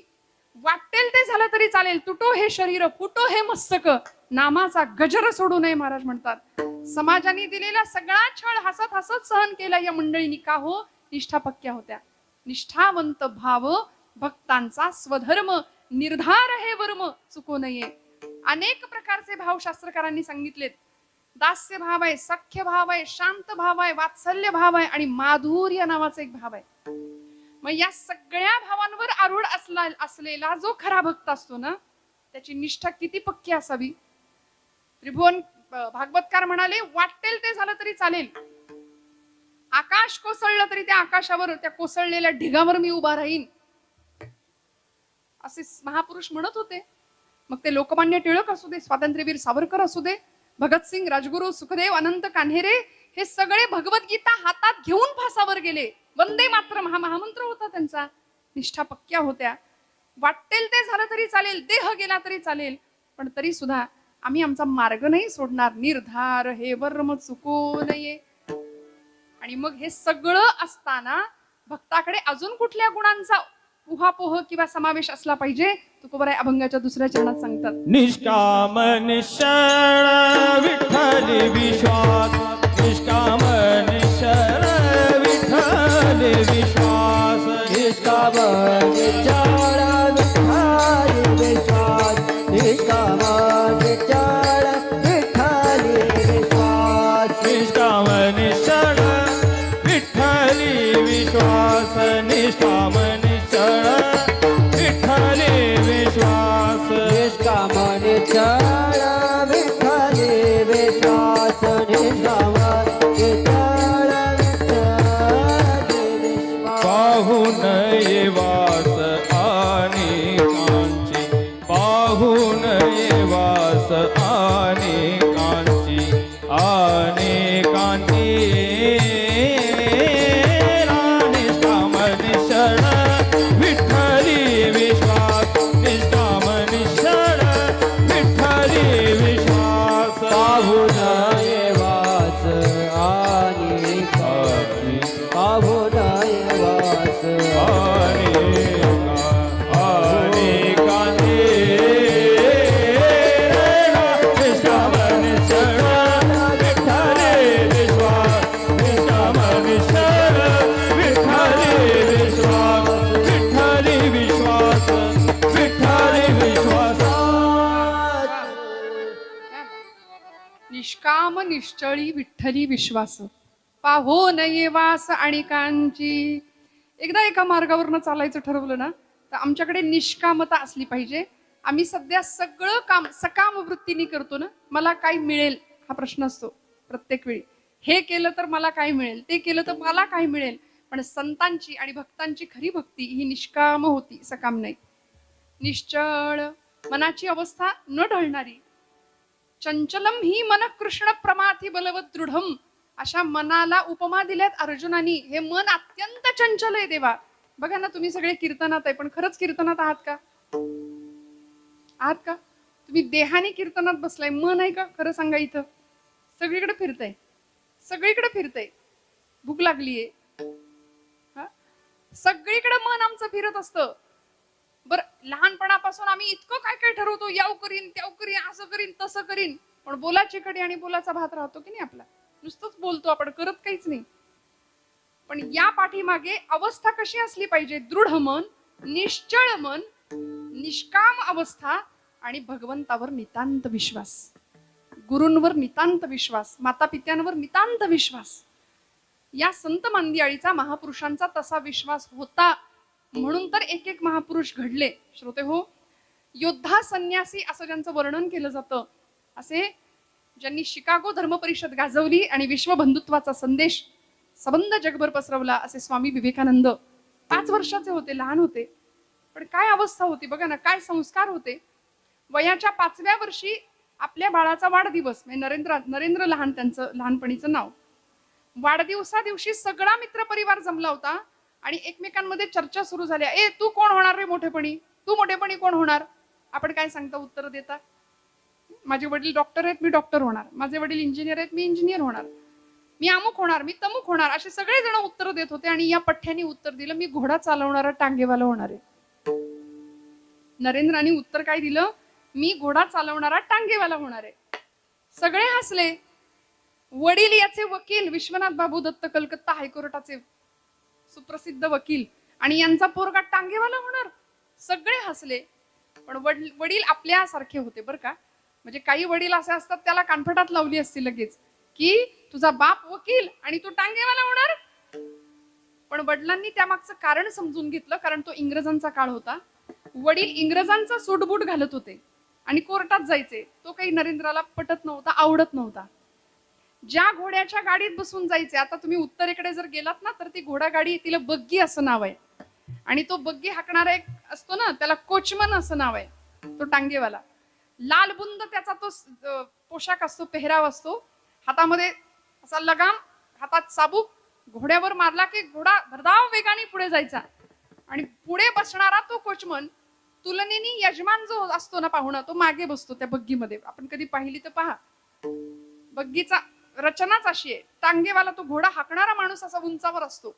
S1: वाटेल ते झालं तरी चालेल, तुटो हे शरीर, फुटो हे मस्तक, नामाचा गजर सोडू नये महाराज म्हणतात. समाजाने दिलेला सगळा छळ हसत हसत सहन केला या मंडळींनी. का हो, निष्ठा पक्क्या होत्या. निष्ठावंत भाव भक्तांचा स्वधर्म, निर्धार हे वर्म चुको नये. अनेक प्रकारचे भाव शास्त्रकारांनी सांगितलेत. दास्य भाव आहे, सख्य भाव आहे, शांत भाव आहे, वात्सल्य भाव आहे आणि माधुर्य नावाचा एक भाव आहे. मग या सगळ्या भावांवर आरूढ असलेला जो खरा भक्त असतो ना, त्याची निष्ठा किती पक्की असावी. त्रिभुवन भागवतकार म्हणाले, वाटेल ते झालं तरी चालेल, आकाश कोसळलं तरी त्या आकाशावर, त्या कोसळलेल्या ढिगावर मी उभा राहीन, असे महापुरुष म्हणत होते. मग ते लोकमान्य टिळक असू दे, स्वातंत्र्यवीर सावरकर असू दे, भगतसिंग, राजगुरू, सुखदेव, अनंत कान्हेरे, हे सगळे भगवद्गीता हातात घेऊन फासावर गेले. वंदे मातरम हा महामंत्र होता त्यांचा. निष्ठा पक्क्या होत्या. वाटेल ते झालं तरी चालेल, देह गेला तरी चालेल, पण तरी सुद्धा आम्ही आमचा मार्ग नाही सोडणार. निर्धार हे वर्म चुको नये. आणि मग हे सगळं असताना भक्ताकडे अजून कुठल्या गुणांचा उहापोह किंवा समावेश असला पाहिजे, तुकोबराय अभंगाच्या दुसऱ्या चरणात सांगतात.
S2: निष्काम निश्चळ विठ्ठल विश्वास, निष्काम निश्चळ विठ्ठल विश्वास, निष्काम निश्चळ विठ्ठल विश्वास, निष्काम निश्चळ विठ्ठल विश्वास, निष्काम निश्चळ विठ्ठल विश्वास, निष्काम निश्चळ विठ्ठल विश्वास, निष्काम निश्चळ विठ्ठल विश्वास, निष्काम
S1: निष्काम निश्चळी विठ्ठली विश्वास, पाहो नये वास आणि कांची. एकदा एका मार्गावरनं चालायचं ठरवलं ना, तर आमच्याकडे निष्कामता असली पाहिजे. आम्ही सध्या सगळं काम सकाम वृत्तीने करतो ना, मला काय मिळेल हा प्रश्न असतो प्रत्येक वेळी. हे केलं तर मला काय मिळेल, ते केलं तर मला काय मिळेल. पण संतांची आणि भक्तांची खरी भक्ती ही निष्काम होती, सकाम नाही. निश्चळ मनाची अवस्था न ढळणारी. चंचलम ही मन कृष्ण प्रमाथी बलवत दृढम, अशा मनाला उपमा दिल्यात अर्जुनानी. हे मन अत्यंत चंचल आहे देवा. बघा ना, तुम्ही सगळे कीर्तनात आहे, पण खरंच कीर्तनात आहात का? आहात का? तुम्ही देहाने कीर्तनात बसलाय, मन आहे का? खरं सांगा. इथं सगळीकडे फिरतय, सगळीकडे फिरतय. भूक लागलीये, सगळीकडे मन आमचं फिरत असतं. बर, लहानपणापासून आम्ही इतकं काय काय ठरवतो, याव करीन, त्याव करीन, असं करीन, तसं करीन. पण बोलाची कडी आणि बोलाचा भात राहतो की नाही आपला. नुसतंच बोलतो आपण, करत काहीच नाही. पण या पाठीमागे अवस्था कशी असली पाहिजे? दृढ मन, निश्चळ मन, निष्काम अवस्था आणि भगवंतावर नितांत विश्वास, गुरूंवर नितांत विश्वास, माता पित्यांवर नितांत विश्वास. या संत मांदियाळीचा, महापुरुषांचा तसा विश्वास होता. म्हणून तर एक एक महापुरुष घडले. श्रोते हो, योद्धा संन्यासी असं ज्यांचं वर्णन केलं जातं, असे ज्यांनी शिकागो धर्म परिषद गाजवली आणि विश्वबंधुत्वाचा संदेश सबंध जगभर पसरवला, असे स्वामी विवेकानंद. 5 वर्षाचे होते, लहान होते, पण काय अवस्था होती बघा ना, काय संस्कार होते. वयाच्या 5व्या वर्षी आपल्या बाळाचा वाढदिवस, म्हणजे नरेंद्र लहान, त्यांचं लहानपणीचं नाव. वाढदिवसा दिवशी सगळा मित्र परिवार जमला होता आणि एकमेकांमध्ये चर्चा सुरू झाल्या. ए, तू कोण होणार रे मोठेपणी? तू मोठेपणी कोण होणार? आपण काय सांगता, उत्तर देता? माझे वडील डॉक्टर आहेत, मी डॉक्टर होणार. माझे वडील इंजिनियर आहेत, मी इंजिनियर होणार. मी अमुक होणार, मी तमुक होणार. असे सगळे जण उत्तर देत होते. आणि या पठ्ठ्याने उत्तर दिलं, मी घोडा चालवणारा टांगेवाला होणार आहे. नरेंद्राने उत्तर काय दिलं? मी घोडा चालवणारा टांगेवाला होणार आहे. सगळे हसले. वडील याचे वकील विश्वनाथ बाबू दत्त, कलकत्ता हायकोर्टाचे सुप्रसिद्ध वकील, आणि यांचा पोरगा टांगेवाला होणार. सगळे हसले. पण वडील आपल्या सारखे होते बरं का. म्हणजे काही वडील असे असतात, त्याला कानफटात लावली असती लगेच की तुझा बाप वकील आणि तू टांगेवाला होणार. पण वडिलांनी त्यामागचं कारण समजून घेतलं, कारण तो इंग्रजांचा काळ होता. वडील इंग्रजांचा सूटबूट घालत होते आणि कोर्टात जायचे. तो काही नरेंद्राला पटत नव्हता, आवडत नव्हता. ज्या घोड्याच्या गाडीत बसून जायचे, आता तुम्ही उत्तरेकडे जर गेलात ना, तर ती घोडागाडी, तिला बग्गी असं नाव आहे. आणि तो बग्गी हाकणारा एक असतो ना, त्याला कोचमन असं नाव आहे, तो टांगेवाला. लाल बुंद त्याचा तो पोशाख असतो, पेहराव असतो. हातामध्ये असा लगाम, हातात चाबूक. घोड्यावर मारला की घोडा भरधाव वेगाने पुढे जायचा. आणि पुढे बसणारा तो कोचमन, तुलनेने यजमान जो असतो ना पाहुणा, तो मागे बसतो त्या बग्गीमध्ये. आपण कधी पाहिली तर पहा, बग्गीचा रचनाच अशी आहे. टांगेवाला, तो घोडा हाकणारा माणूस असा उंचावर असतो.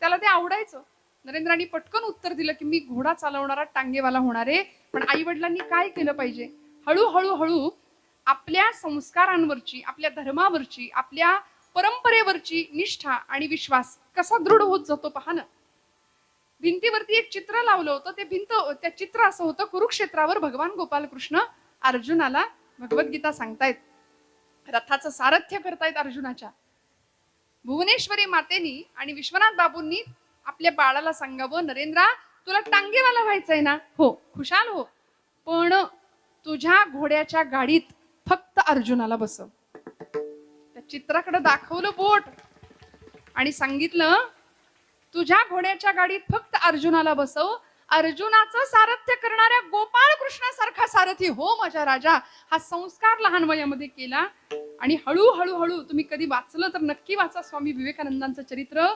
S1: त्याला ते आवडायचं. नरेंद्रांनी पटकन उत्तर दिलं की मी घोडा चालवणारा टांगेवाला होणार आहे. पण आई वडिलांनी काय केलं पाहिजे? हळूहळू हळू आपल्या संस्कारांवरची, आपल्या धर्मावरची, आपल्या परंपरेवरची निष्ठा आणि विश्वास कसा दृढ होत जातो पहा ना. भिंतीवरती एक चित्र लावलं होतं. त्या चित्र असं होतं, कुरुक्षेत्रावर भगवान गोपाल कृष्ण अर्जुनाला भगवद्गीता सांगतायत, रथाचं सारथ्य करतायत अर्जुनाच्या. भुवनेश्वरी मातेनी आणि विश्वनाथ बाबूंनी आपल्या बाळाला सांगावं, नरेंद्रा, तुला टांगेवाला व्हायचंय ना? हो, खुशाल हो, पण तुझ्या घोड्याच्या गाडीत फक्त अर्जुनाला बसव. त्या चित्राकडे दाखवलं बोट आणि सांगितलं, तुझ्या घोड्याच्या गाडीत फक्त अर्जुनाला बसव. अर्जुनाचं सारथ्य करणाऱ्या गोपाळ कृष्णासारखा सारथी हो माझा राजा. हा संस्कार लहान वयामध्ये केला. आणि हळूहळू तुम्ही कधी वाचलं तर नक्की वाचा स्वामी विवेकानंदांचं चरित्र.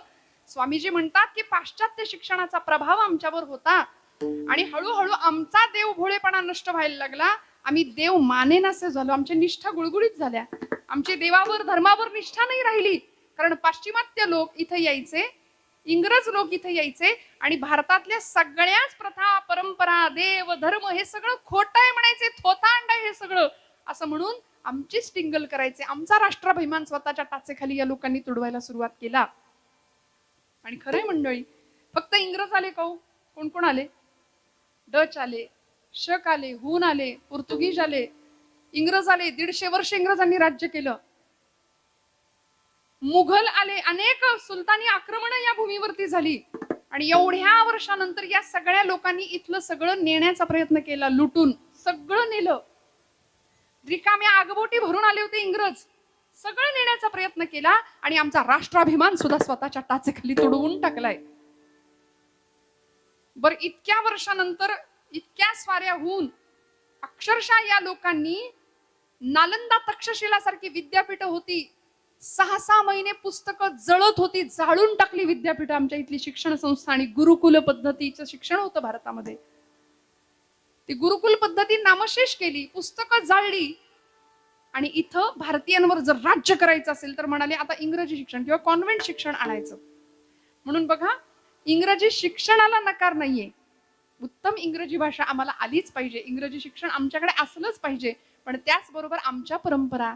S1: स्वामीजी म्हणतात की पाश्चात्य शिक्षणाचा प्रभाव आमच्यावर होता आणि हळूहळू आमचा देव भोळेपणा नष्ट व्हायला लागला. आम्ही देव मानेनासे झालो. आमच्या निष्ठा गुळगुळीत झाल्या. आमची देवावर, धर्मावर निष्ठा नाही राहिली. कारण पाश्चिमात्य लोक इथे यायचे, इंग्रज लोक इथे यायचे आणि भारतातल्या सगळ्याच प्रथा, परंपरा, देव, धर्म हे सगळं खोटं आहे म्हणायचे, थोतांड आहे हे सगळं असं म्हणून आमचीच टिंगल करायचे. आमचा राष्ट्राभिमान स्वतःच्या टाचेखाली या लोकांनी तुडवायला सुरुवात केला. आणि खरंय मंडळी, फक्त इंग्रज आले का? कोण कोण आले? डच आले, शक आले, हून आले, पोर्तुगीज आले, इंग्रज आले, 150 वर्ष इंग्रजांनी राज्य केलं. मुघल आले, अनेक सुलतानी आक्रमण या भूमीवरती झाली. आणि एवढ्या वर्षानंतर या सगळ्या लोकांनी इथलं सगळं नेण्याचा प्रयत्न केला, लुटून सगळं नेलं. रिकाम्या आगबोटी भरून आले होते इंग्रज, सगळं नेण्याचा प्रयत्न केला आणि आमचा राष्ट्राभिमान सुद्धा स्वतःच्या टाचेखाली तुडवून टाकलाय. बर, इतक्या वर्षानंतर इतक्या स्वाऱ्या होऊन अक्षरशः या लोकांनी नालंदा तक्षशिला सारखी विद्यापीठ होती, 6-6 महिने पुस्तकं जळत होती, जाळून टाकली विद्यापीठ आमच्या इथली शिक्षण संस्था. आणि गुरुकुल पद्धतीचं शिक्षण होतं भारतामध्ये, ती गुरुकुल पद्धती नामशेष केली, पुस्तकं जाळली. आणि इथं भारतीयांवर जर राज्य करायचं असेल तर म्हणाले आता इंग्रजी शिक्षण किंवा कॉन्व्हेंट शिक्षण आणायचं. म्हणून बघा, इंग्रजी शिक्षणाला नकार नाहीये, उत्तम इंग्रजी भाषा आम्हाला आलीच पाहिजे, इंग्रजी शिक्षण आमच्याकडे असलंच पाहिजे. पण त्याचबरोबर आमच्या परंपरा,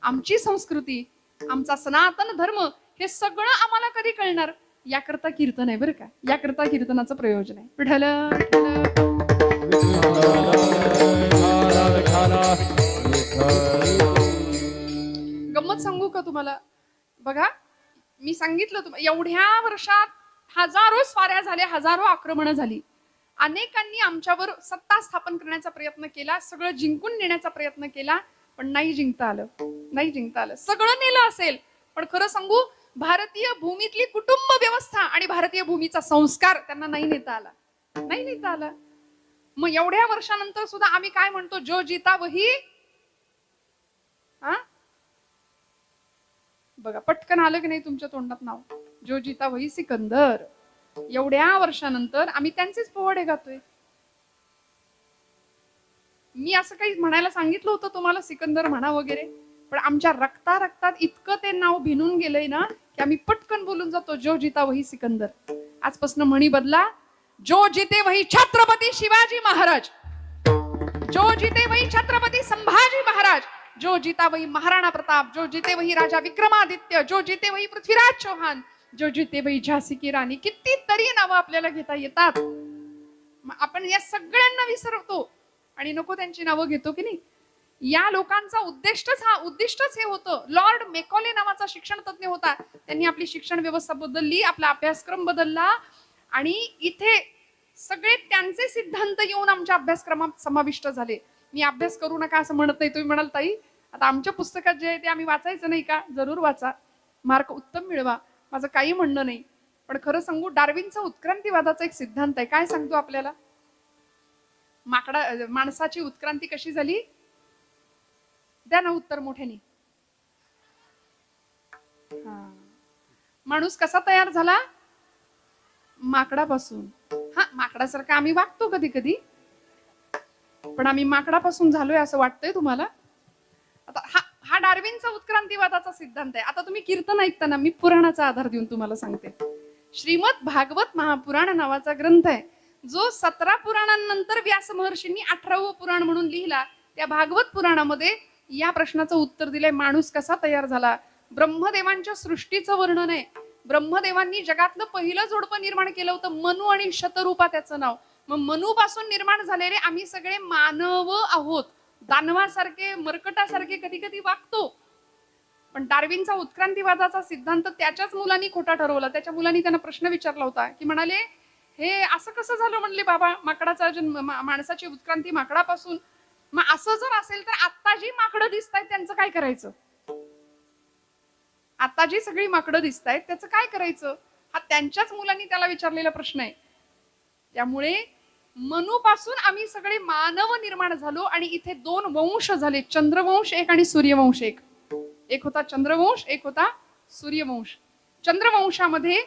S1: आमची संस्कृती, आमचा सनातन धर्म हे सगळं आम्हाला कधी कळणार, याकरता कीर्तन आहे बरं का, याकरता कीर्तनाचं प्रयोजन आहे. विठ्ठल गंमत सांगू का तुम्हाला? बघा, मी सांगितलं तुम्हाला, एवढ्या वर्षात हजारो स्वाऱ्या झाल्या, हजारो आक्रमणं झाली. अनेकांनी आमच्यावर सत्ता स्थापन करण्याचा प्रयत्न केला, सगळं जिंकून नेण्याचा प्रयत्न केला, पण नाही जिंकता आलं, नाही जिंकता आलं. सगळं नेलं असेल, पण खरं सांगू, भारतीय भूमीतली कुटुंब व्यवस्था आणि भारतीय भूमीचा संस्कार त्यांना नाही नेता आला, नाही नेता आला. मग एवढ्या वर्षानंतर सुद्धा आम्ही काय म्हणतो, जो जीता वही, हा बघा पटकन आलं की नाही तुमच्या तोंडात नाव, जो जीता वही सिकंदर. एवढ्या वर्षानंतर आम्ही त्यांचेच पोवाडे गातोय. मी असं काही म्हणायला सांगितलं होतं तुम्हाला, सिकंदर म्हणा वगैरे, पण आमच्या रक्तात इतकं ते नाव भिनून गेलंय ना की आम्ही पटकन बोलून जातो, जो जीता वही सिकंदर. आजपासून म्हणी बदला, जो जीते वही छत्रपती शिवाजी महाराज, जो जीते वही छत्रपती संभाजी महाराज, जो जीता वही महाराणा प्रताप, जो जीते वही राजा विक्रमादित्य, जो जीते वही पृथ्वीराज चौहान, जो जीते वही झाशी की राणी. कितीतरी नावं आपल्याला घेता येतात. आपण या सगळ्यांना विसरतो आणि नको त्यांची नावं घेतो की नाही. या लोकांचा उद्दिष्टच हे होतं. लॉर्ड मेकॉले नावाचा शिक्षण तज्ञ होता, त्यांनी आपली शिक्षण व्यवस्था बदलली, आपला अभ्यासक्रम बदलला आणि इथे सगळे त्यांचे सिद्धांत येऊन आमच्या अभ्यासक्रमात समाविष्ट झाले. मी अभ्यास करू नका असं म्हणत नाही. तुम्ही म्हणाल ताई आता आमच्या पुस्तकात जे आहे ते आम्ही वाचायचं नाही का? जरूर वाचा, मार्क उत्तम मिळवा, माझं काही म्हणणं नाही. पण खरं सांगू, डार्विनचा उत्क्रांतीवादाचा एक सिद्धांत आहे. काय सांगतो आपल्याला? माणसाची उत्क्रांती कशी झाली? द्या ना उत्तर मोठ्याने. माणूस कसा तयार झाला? माकडापासून. हा, माकडासारखा आम्ही वागतो कधी कधी, पण आम्ही माकडापासून झालोय असं वाटतंय तुम्हाला? आता हा डार्विनचा उत्क्रांतीवादाचा सिद्धांत आहे. आता तुम्ही कीर्तन ऐकताना मी पुराणाचा आधार देऊन तुम्हाला सांगते. श्रीमद भागवत महापुराण नावाचा ग्रंथ आहे, जो 17 पुराणांनंतर व्यास महर्षींनी 18वं पुराण म्हणून लिहिला. त्या भागवत पुराणामध्ये या प्रश्नाचं उत्तर दिलंय, माणूस कसा तयार झाला. ब्रह्मदेवांच्या सृष्टीचं वर्णन आहे. ब्रह्मदेवांनी जगातलं पहिलं जोडपं निर्माण केलं होतं, मनु आणि शतरूपा त्याचं नाव. मग मनू पासून निर्माण झालेले आम्ही सगळे मानव आहोत. दानवासारखे, मरकटासारखे कधी कधी वागतो. पण डार्विनचा उत्क्रांतीवादाचा सिद्धांत त्याच्याच मुलांनी खोटा ठरवला. त्याच्या मुलांनी त्यांना प्रश्न विचारला होता की म्हणाले, हे असं कसं झालं? म्हणले, बाबा माकडाचा जन्म, माणसाची उत्क्रांती माकडापासून. मग असं जर असेल तर आता जी माकडं दिसतायत त्यांचं काय करायचं? आता जी सगळी माकडं दिसतायत त्याचं काय करायचं? हा त्यांच्याच मुलांनी त्याला विचारलेला प्रश्न आहे. त्यामुळे मनूपासून आम्ही सगळे मानव निर्माण झालो आणि इथे 2 वंश झाले, चंद्रवंश एक आणि सूर्यवंश एक. एक होता चंद्रवंश, एक होता सूर्यवंश. चंद्रवंशामध्ये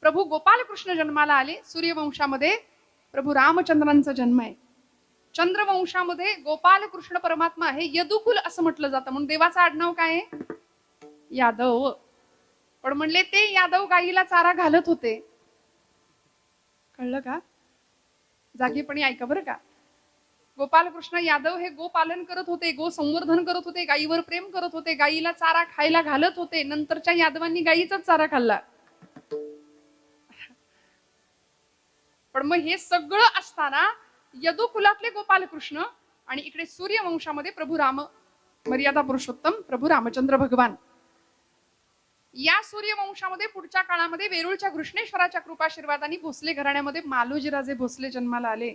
S1: प्रभू गोपाल कृष्ण जन्माला आले, सूर्यवंशामध्ये प्रभू रामचंद्रांचा जन्म आहे. चंद्रवंशामध्ये गोपाल कृष्ण परमात्मा हे यदुकुल असं म्हटलं जातं, म्हणून देवाचं आडनाव काय आहे? यादव. पण म्हणले ते यादव गाईला चारा घालत होते. कळलं का? जागेपणी ऐका बरं का. गोपालकृष्ण यादव हे गोपालन करत होते, गो संवर्धन करत होते, गायीवर प्रेम करत होते, गायीला चारा खायला घालत होते. नंतरच्या यादवांनी गायीचाच चारा खाल्ला. पण मग हे सगळं असताना यदुकुलातले गोपालकृष्ण आणि इकडे सूर्यवंशामध्ये प्रभू राम, मर्यादा पुरुषोत्तम प्रभू रामचंद्र भगवान. या सूर्यवंशामध्ये पुढच्या काळामध्ये वेरूळच्या कृष्णेश्वराच्या कृपाशीर्वादाने भोसले घराण्यामध्ये मालोजीराजे भोसले जन्माला आले.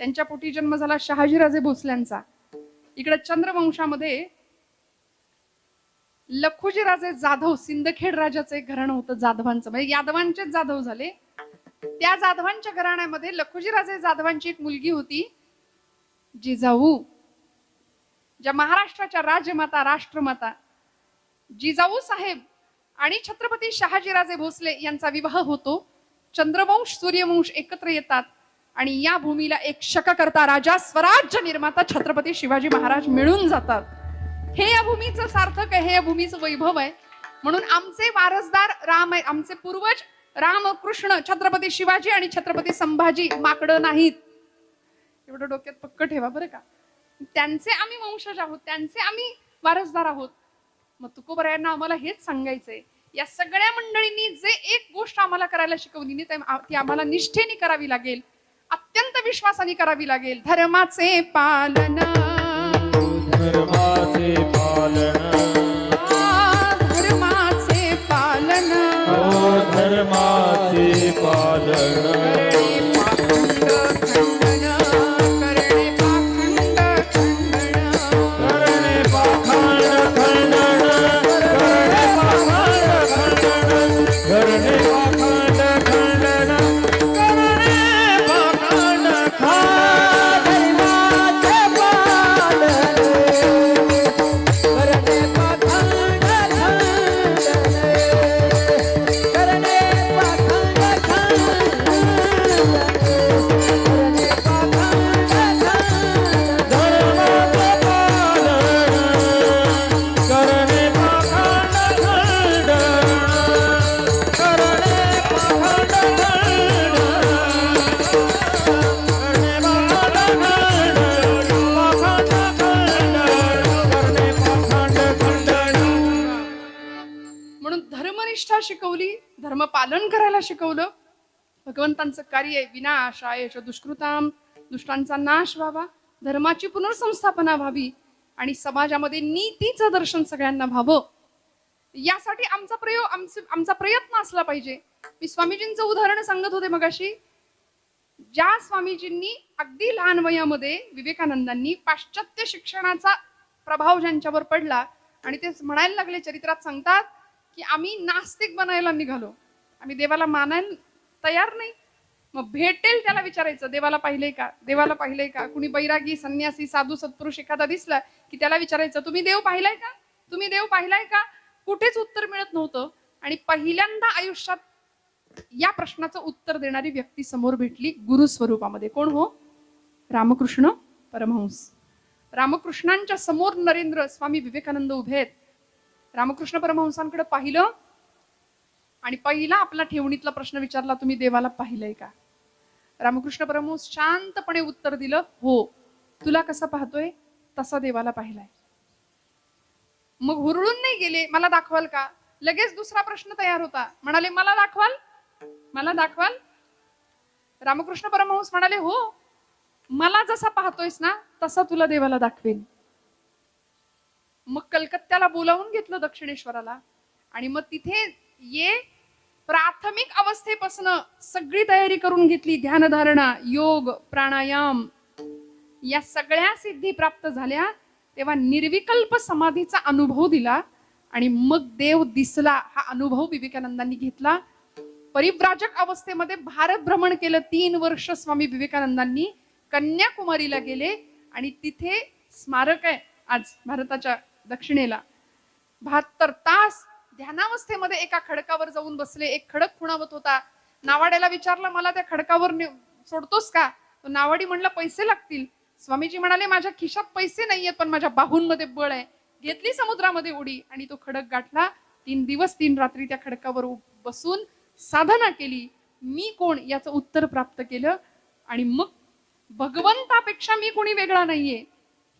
S1: त्यांच्या पोटी जन्म झाला शहाजीराजे भोसल्यांचा. इकडे चंद्रवंशामध्ये लखुजीराजे जाधव, सिंदखेड राजाचं एक घराणं होतं जाधवांचं, म्हणजे यादवांचेच जाधव झाले. त्या जाधवांच्या घराण्यामध्ये लखुजीराजे जाधवांची एक मुलगी होती जिजाऊ, ज्या महाराष्ट्राच्या राजमाता, राष्ट्रमाता जिजाऊ साहेब आणि छत्रपती शहाजीराजे भोसले यांचा विवाह होतो. चंद्रवंश सूर्यवंश एकत्र येतात आणि या भूमीला एक शककर्ता राजा, स्वराज्य निर्माता छत्रपती शिवाजी महाराज मिळून जातात. हे या भूमीचं सार्थक आहे, हे या भूमीचं वैभव आहे. म्हणून आमचे वारसदार राम आहे, आमचे पूर्वज राम, कृष्ण, छत्रपती शिवाजी आणि छत्रपती संभाजी माकडं नाहीत. एवढं डोक्यात पक्क ठेवा बरं का. त्यांचे आम्ही वंशज आहोत, त्यांचे आम्ही वारसदार आहोत. मग तुकोबरायांना आम्हाला हेच सांगायचंय, या सगळ्या मंडळींनी जे एक गोष्ट आम्हाला करायला शिकवली ती आम्हाला निष्ठेने करावी लागेल, अत्यंत विश्वासाने करावी लागेल. धर्माचे पालन,
S2: धर्माचे पालन,
S1: धर्माचे पालन,
S2: धर्माचे पालन,
S1: करणे पाखंड खंडन,
S2: करणे पाखंड खंडन, करणे पाखंड खंडन, करणे पाखंड खंडन, करणे पाखंड
S1: म्हणून धर्मनिष्ठा शिकवली, धर्म पालन करायला शिकवलं. भगवंतांचं कार्य आहे, विनाशाय च दुष्कृताम, दुष्टांचा नाश व्हावा, धर्माची पुनर्संस्थापना व्हावी आणि समाजामध्ये नीतीचं दर्शन सगळ्यांना व्हावं. यासाठी आमचा प्रयत्न असला पाहिजे. मी स्वामीजींचं उदाहरण सांगत होते मगाशी. ज्या स्वामीजींनी अगदी लहान वयामध्ये विवेकानंदांनी पाश्चात्य शिक्षणाचा प्रभाव ज्यांच्यावर पडला आणि ते म्हणायला लागले, चरित्रात सांगतात की आम्ही नास्तिक बनायला निघालो, आम्ही देवाला मानायला तयार नाही. मग भेटेल त्याला विचारायचं, देवाला पाहिलंय का, देवाला पाहिलंय का. कुणी बैरागी, संन्यासी, साधू, सत्पुरुष एखादा दिसला की त्याला विचारायचं, तुम्ही देव पाहिलाय का, तुम्ही देव पाहिलाय का. कुठेच उत्तर मिळत नव्हतं. आणि पहिल्यांदा आयुष्यात या प्रश्नाचं उत्तर देणारी व्यक्ती समोर भेटली गुरु स्वरूपामध्ये. कोण हो? रामकृष्ण परमहंस. रामकृष्णांच्या समोर नरेंद्र स्वामी विवेकानंद उभे आहेत. रामकृष्ण परमहंसांकडे पाहिलं आणि पहिला आपला ठेवणीतला प्रश्न विचारला, तुम्ही देवाला पाहिलंय का. रामकृष्ण परमहंस शांतपणे उत्तर दिलं, हो. तुला कसं पाहतोय तसा देवाला पाहिलाय. मग हुरळून नाही गेले, मला दाखवाल का. लगेच दुसरा प्रश्न तयार होता. म्हणाले, मला दाखवाल, मला दाखवाल. रामकृष्ण परमहंस म्हणाले, हो, मला जसा पाहतोयस ना तसा तुला देवाला दाखवेन. मग कलकत्त्याला बोलावून घेतलं दक्षिणेश्वराला आणि मग तिथे प्राथमिक अवस्थेपासून सगळी तयारी करून घेतली. ध्यानधारणा, योग, प्राणायाम या सगळ्या सिद्धी प्राप्त झाल्या. तेव्हा निर्विकल्प समाधीचा अनुभव दिला आणि मग देव दिसला. हा अनुभव विवेकानंदांनी घेतला. परिव्राजक अवस्थेमध्ये भारत भ्रमण केलं. 3 वर्ष स्वामी विवेकानंदांनी कन्याकुमारीला गेले आणि तिथे स्मारक आहे आज भारताच्या दक्षिणेला. 72 तास ध्यानावस्थेमध्ये एका खडकावर जाऊन बसले. एक खडक खुणावत होता. नावाड्याला विचारलं, मला त्या खडकावर सोडतोस का. तो नावाडी म्हणला, पैसे लागतील. स्वामीजी म्हणाले, माझ्या खिशात पैसे नाहीयेत पण माझ्या बाहूंमध्ये बळ आहे. घेतली समुद्रामध्ये उडी आणि तो खडक गाठला. 3 दिवस 3 रात्री त्या खडकावर बसून साधना केली. मी कोण याचं उत्तर प्राप्त केलं आणि मग भगवंतापेक्षा मी कोणी वेगळा नाहीये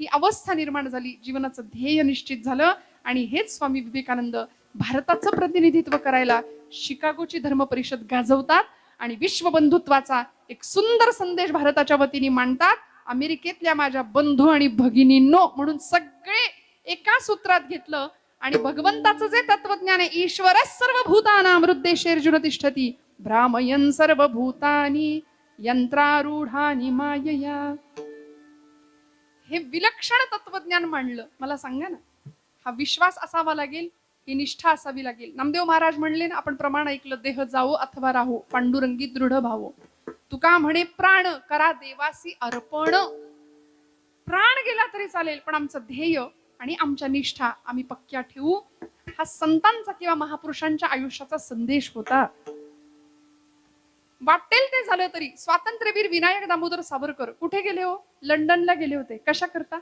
S1: ही अवस्था निर्माण झाली. जीवनाचं ध्येय निश्चित झालं आणि हेच स्वामी विवेकानंद भारताचं प्रतिनिधित्व करायला शिकागोची धर्म परिषद गाजवतात आणि विश्वबंधुत्वाचा एक सुंदर संदेश भारताच्या वतीने मांडतात. अमेरिकेतल्या माझ्या बंधू आणि भगिनींनो म्हणून सगळे एका सूत्रात घेतलं आणि भगवंताचं जे तत्वज्ञान आहे, ईश्वर सर्वभूतानां हृद्देशेर्जुन तिष्ठती भ्रामयन् सर्वभूतानि यंत्रारूढानि मायया, हे विलक्षण तत्वज्ञान मांडलं. मला सांगा ना, हा विश्वास असावा लागेल, ही निष्ठा असावी लागेल. नामदेव महाराज म्हणले ना, आपण प्रमाण ऐकलं, देह जावो अथवा राहो पांडुरंगी दृढ भावो. तुका म्हणे प्राण करा देवासी अर्पण. प्राण गेला तरी चालेल, पण आमचं ध्येय आणि आमच्या निष्ठा आम्ही पक्क्या ठेवू. हा संतांचा किंवा महापुरुषांच्या आयुष्याचा संदेश होता. वाटेल ते झालं तरी स्वातंत्र्यवीर विनायक दामोदर सावरकर कुठे गेले हो? लंडनला गेले होते. कशा करता?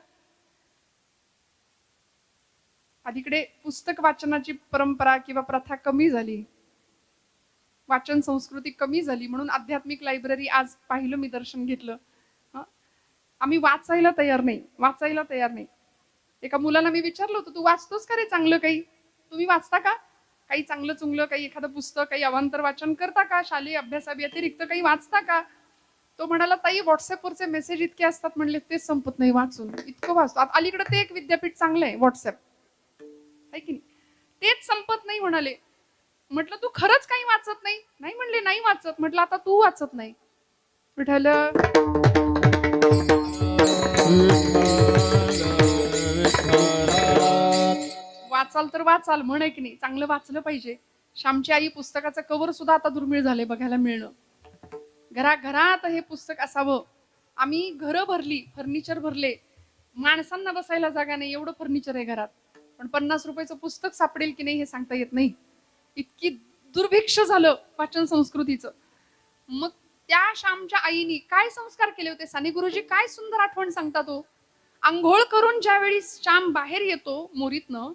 S1: अलीकडे पुस्तक वाचनाची परंपरा किंवा प्रथा कमी झाली, वाचन संस्कृती कमी झाली, म्हणून आध्यात्मिक लायब्ररी आज पाहिलं मी, दर्शन घेतलं. आम्ही वाचायला तयार नाही. एका मुलाला मी विचारलं होतं, तू वाचतोस का रे चांगलं काही? तुम्ही वाचता का काही चांगलं चुंगलं, काही एखादं पुस्तक, काही अवांतर वाचन करता का? शालेय अभ्यासाव्यतिरिक्त काही वाचता का? तो म्हणाला, ताई व्हॉट्सअपवरचे मेसेज इतके असतात, म्हणले तेच संपत नाही वाचून, इतकं वाचतो. आता अलीकडे ते एक विद्यापीठ चांगलं आहे व्हॉट्सअप, आहे की नाही, तेच संपत नाही म्हणाले. म्हटलं तू खरंच काही वाचत नाही? नाही म्हणले, नाही वाचत. म्हटलं आता तू वाचत नाही. विठ्ठल वाचाल तर वाचाल, म्हण आहे की नाही, चांगलं वाचलं पाहिजे. श्यामची आई पुस्तकाचं कव्हर सुद्धा आता दुर्मिळ झाले बघायला मिळणं. घराघरात हे पुस्तक असावं. आम्ही घरं भरली, फर्निचर भरले, माणसांना बसायला जागा नाही, एवढं फर्निचर आहे घरात, पण 50 रुपयाचं पुस्तक सापडेल की नाही हे सांगता येत नाही. इतकी दुर्भिक्ष झालं वाचन संस्कृतीचं. मग त्या श्यामच्या आईनी काय संस्कार केले होते? साने गुरुजी काय सुंदर आठवण सांगतात. तो आंघोळ करून ज्यावेळी श्याम बाहेर येतो मोरीतनं,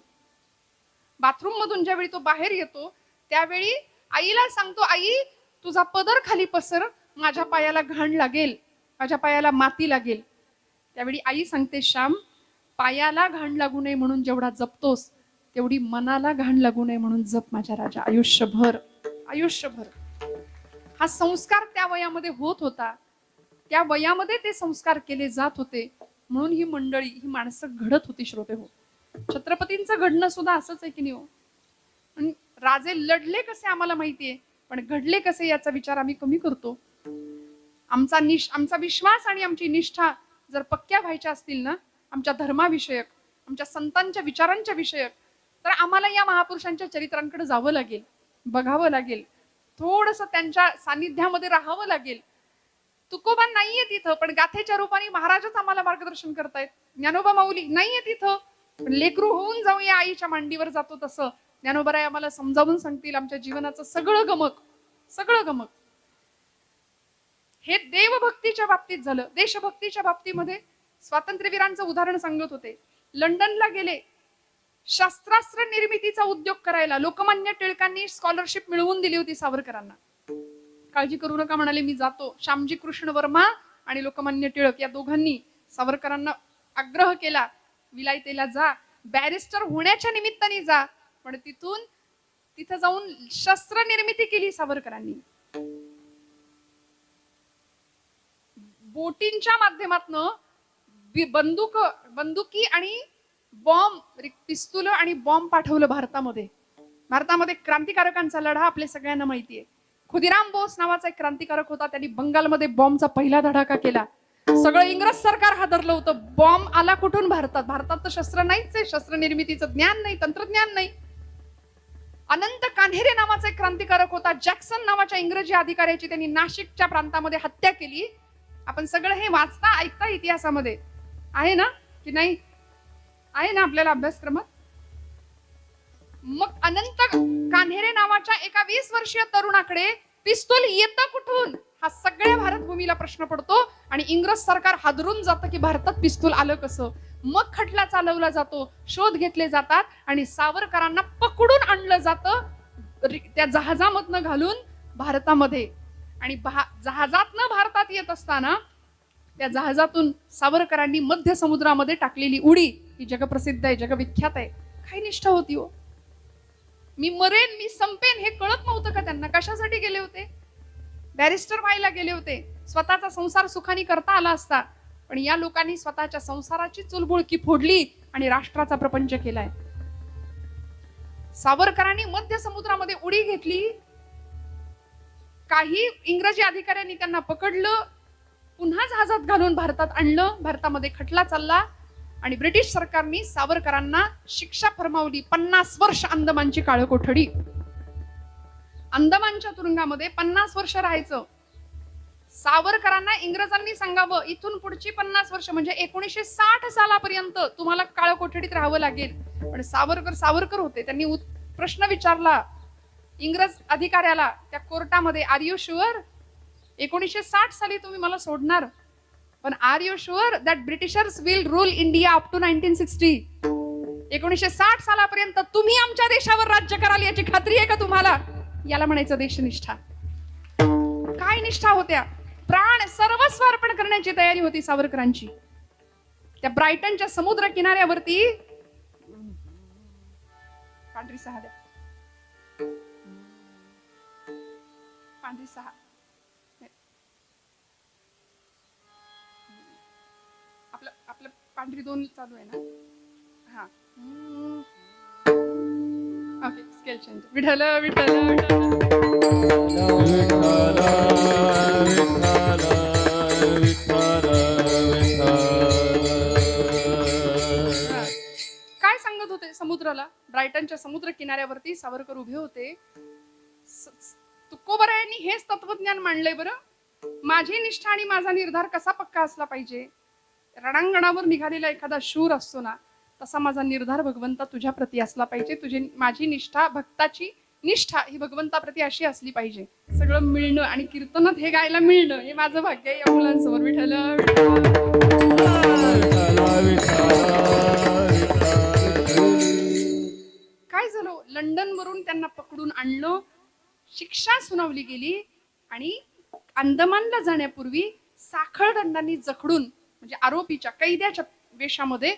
S1: बाथरूम मधून ज्यावेळी तो बाहेर येतो, त्यावेळी आईला सांगतो, आई तुझा पदर खाली पसर, माझ्या पायाला घाण लागेल, माझ्या पायाला माती लागेल. त्यावेळी आई सांगते, श्याम पायाला घाण लागू नये म्हणून जेवढा जपतोस, तेवढी मनाला घाण लागू नये म्हणून जप माझ्या राजा, आयुष्यभर. हा संस्कार त्या वयामध्ये होत होता, त्या वयामध्ये ते संस्कार केले जात होते, म्हणून ही मंडळी, ही माणसं घडत होती. श्रोते हो, छत्रपतींचं घडणं सुद्धा असंच आहे की नाही. राजे लढले कसे आम्हाला माहितीये, पण घडले कसे याचा विचार आम्ही कमी करतो. आमचा विश्वास आणि आमची निष्ठा जर पक्क्या व्हायच्या असतील ना, आमच्या धर्माविषयक, आमच्या संतांच्या विचारांच्या विषयक, तर आम्हाला या महापुरुषांच्या चरित्रांकडे जावं लागेल, बघावं लागेल, थोडस त्यांच्या सानिध्यामध्ये राहावं लागेल. तुकोबा नाहीये तिथं, पण गाथेच्या रूपाने महाराजच आम्हाला मार्गदर्शन करतायत. ज्ञानोबा माऊली नाहीये तिथं, पण लेकरू होऊन जाऊया आईच्या मांडीवर जातो तसं ज्ञानोबराय आम्हाला समजावून सांगतील आमच्या जीवनाचं सगळं गमक. हे देवभक्तीच्या बाबतीत झालं. देशभक्तीच्या बाबतीमध्ये स्वातंत्र्यवीरांचं उदाहरण सांगत होते. लंडनला गेले शस्त्रास्त्र निर्मितीचा उद्योग करायला. लोकमान्य टिळकांनी स्कॉलरशिप मिळवून दिली होती सावरकरांना. काळजी करू नका म्हणाले, मी जातो. श्यामजी कृष्ण वर्मा आणि लोकमान्य टिळक या दोघांनी सावरकरांना आग्रह केला, विलायतेला जा, बॅरिस्टर होण्याच्या निमित्ताने जा. पण तिथं जाऊन शस्त्र निर्मिती केली सावरकरांनी. बोटींच्या माध्यमातून बंदुकी आणि बॉम्ब, पिस्तूल आणि बॉम्ब पाठवलं भारतामध्ये. क्रांतिकारकांचा लढा आपल्या सगळ्यांना माहितीये. खुदिराम बोस नावाचा एक क्रांतिकारक होता, त्यांनी बंगालमध्ये बॉम्बचा पहिला धडाका केला. सगळं इंग्रज सरकार हादरलं होतं. बॉम्ब आला कुठून? भारतात तर शस्त्र नाहीच आहे, शस्त्र निर्मितीचं ज्ञान नाही, तंत्रज्ञान नाही. अनंत कान्हेरे नावाचा एक क्रांतिकारक होता. जॅक्सन नावाच्या इंग्रजी अधिकाऱ्याची त्यांनी नाशिकच्या प्रांतामध्ये हत्या केली. आपण सगळं हे वाचता ऐकता इतिहासामध्ये आहे ना की नाही? आहे ना आपल्याला अभ्यासक्रमात. मग अनंत कान्हेरे नावाच्या एका 20 वर्षीय तरुणाकडे पिस्तूल येतं कुठून, हा सगळ्या भारत भूमीला प्रश्न पडतो. आणि इंग्रज सरकार हादरून जातं की भारतात पिस्तूल आलं कसं. मग खटला चालवला जातो, शोध घेतले जातात आणि सावरकरांना पकडून आणलं जातं त्या जहाजामधनं घालून भारतामध्ये. आणि जहाजातनं भारतात येत असताना त्या जहाजातून सावरकरांनी मध्य समुद्रामध्ये टाकलेली उडी ही जगप्रसिद्ध आहे, जगविख्यात आहे. काय निष्ठा होती हो. मी मरेन, मी संपेन हे कळत नव्हतं का त्यांना? कशासाठी गेले होते? बॅरिस्टर व्हायला गेले होते. स्वतःचा संसार सुखाने करता आला असता, पण या लोकांनी स्वतःच्या संसाराची चुलबुळकी फोडली आणि राष्ट्राचा प्रपंच केलाय. सावरकरांनी मध्य समुद्रामध्ये उडी घेतली. काही इंग्रजी अधिकाऱ्यांनी त्यांना पकडलं, पुन्हा जहाजात घालून भारतात आणलं. भारतामध्ये खटला चालला आणि ब्रिटिश सरकारने सावरकरांना शिक्षा फरमावली. 50 वर्ष अंदमानची काळ कोठडी. अंदमानच्या तुरुंगामध्ये 50 वर्ष राहायचं. सावरकरांना इंग्रजांनी सांगावं इथून पुढची 50 वर्ष म्हणजे 1960 सालापर्यंत तुम्हाला काळ कोठडीत राहावं लागेल. पण सावरकर होते. त्यांनी प्रश्न विचारला इंग्रज अधिकाऱ्याला त्या कोर्टामध्ये, आर यू शुअर 1960 साली तुम्ही मला सोडणार, पण are you sure that Britishers will rule India up to 1960? 1960 सालापर्यंत तुम्ही आमच्या देशावर राज्य कराल याची खात्री आहे का तुम्हाला? याला म्हणायचं देशनिष्ठा. काय निष्ठा होत्या, प्राण सर्वस्व अर्पण करण्याची तयारी होती सावरकरांची. त्या ब्रायटनच्या समुद्र किनाऱ्यावरती पांढरी सहा द्या, पांढरी सहा. आपलं पांढरी 2 चालू आहे ना? हा, okay. Scale change. Vitthal Vitthal काय सांगत होते समुद्राला? ब्रायटनच्या समुद्र किनाऱ्यावरती सावरकर उभे होते. तुकोबरायांनी हेच तत्वज्ञान मांडलंय. बरं, माझी निष्ठा आणि माझा निर्धार कसा पक्का असला पाहिजे. रणांगणावर निघालेला एखादा शूर असतो ना, तसा माझा निर्धार भगवंता तुझ्या प्रती असला पाहिजे. माझी निष्ठा, भक्ताची निष्ठा ही भगवंताप्रती अशी असली पाहिजे. सगळं मिळणं आणि कीर्तनात हे गायला मिळणं हे माझं भाग्य आहे. या मुलांसमोर विठ्ठल काय झालं, लंडन वरून त्यांना पकडून आणलं, शिक्षा सुनावली गेली आणि अंदमानला जाण्यापूर्वी साखळ दंडांनी जखडून, म्हणजे आरोपीच्या, कैद्याच्या वेशामध्ये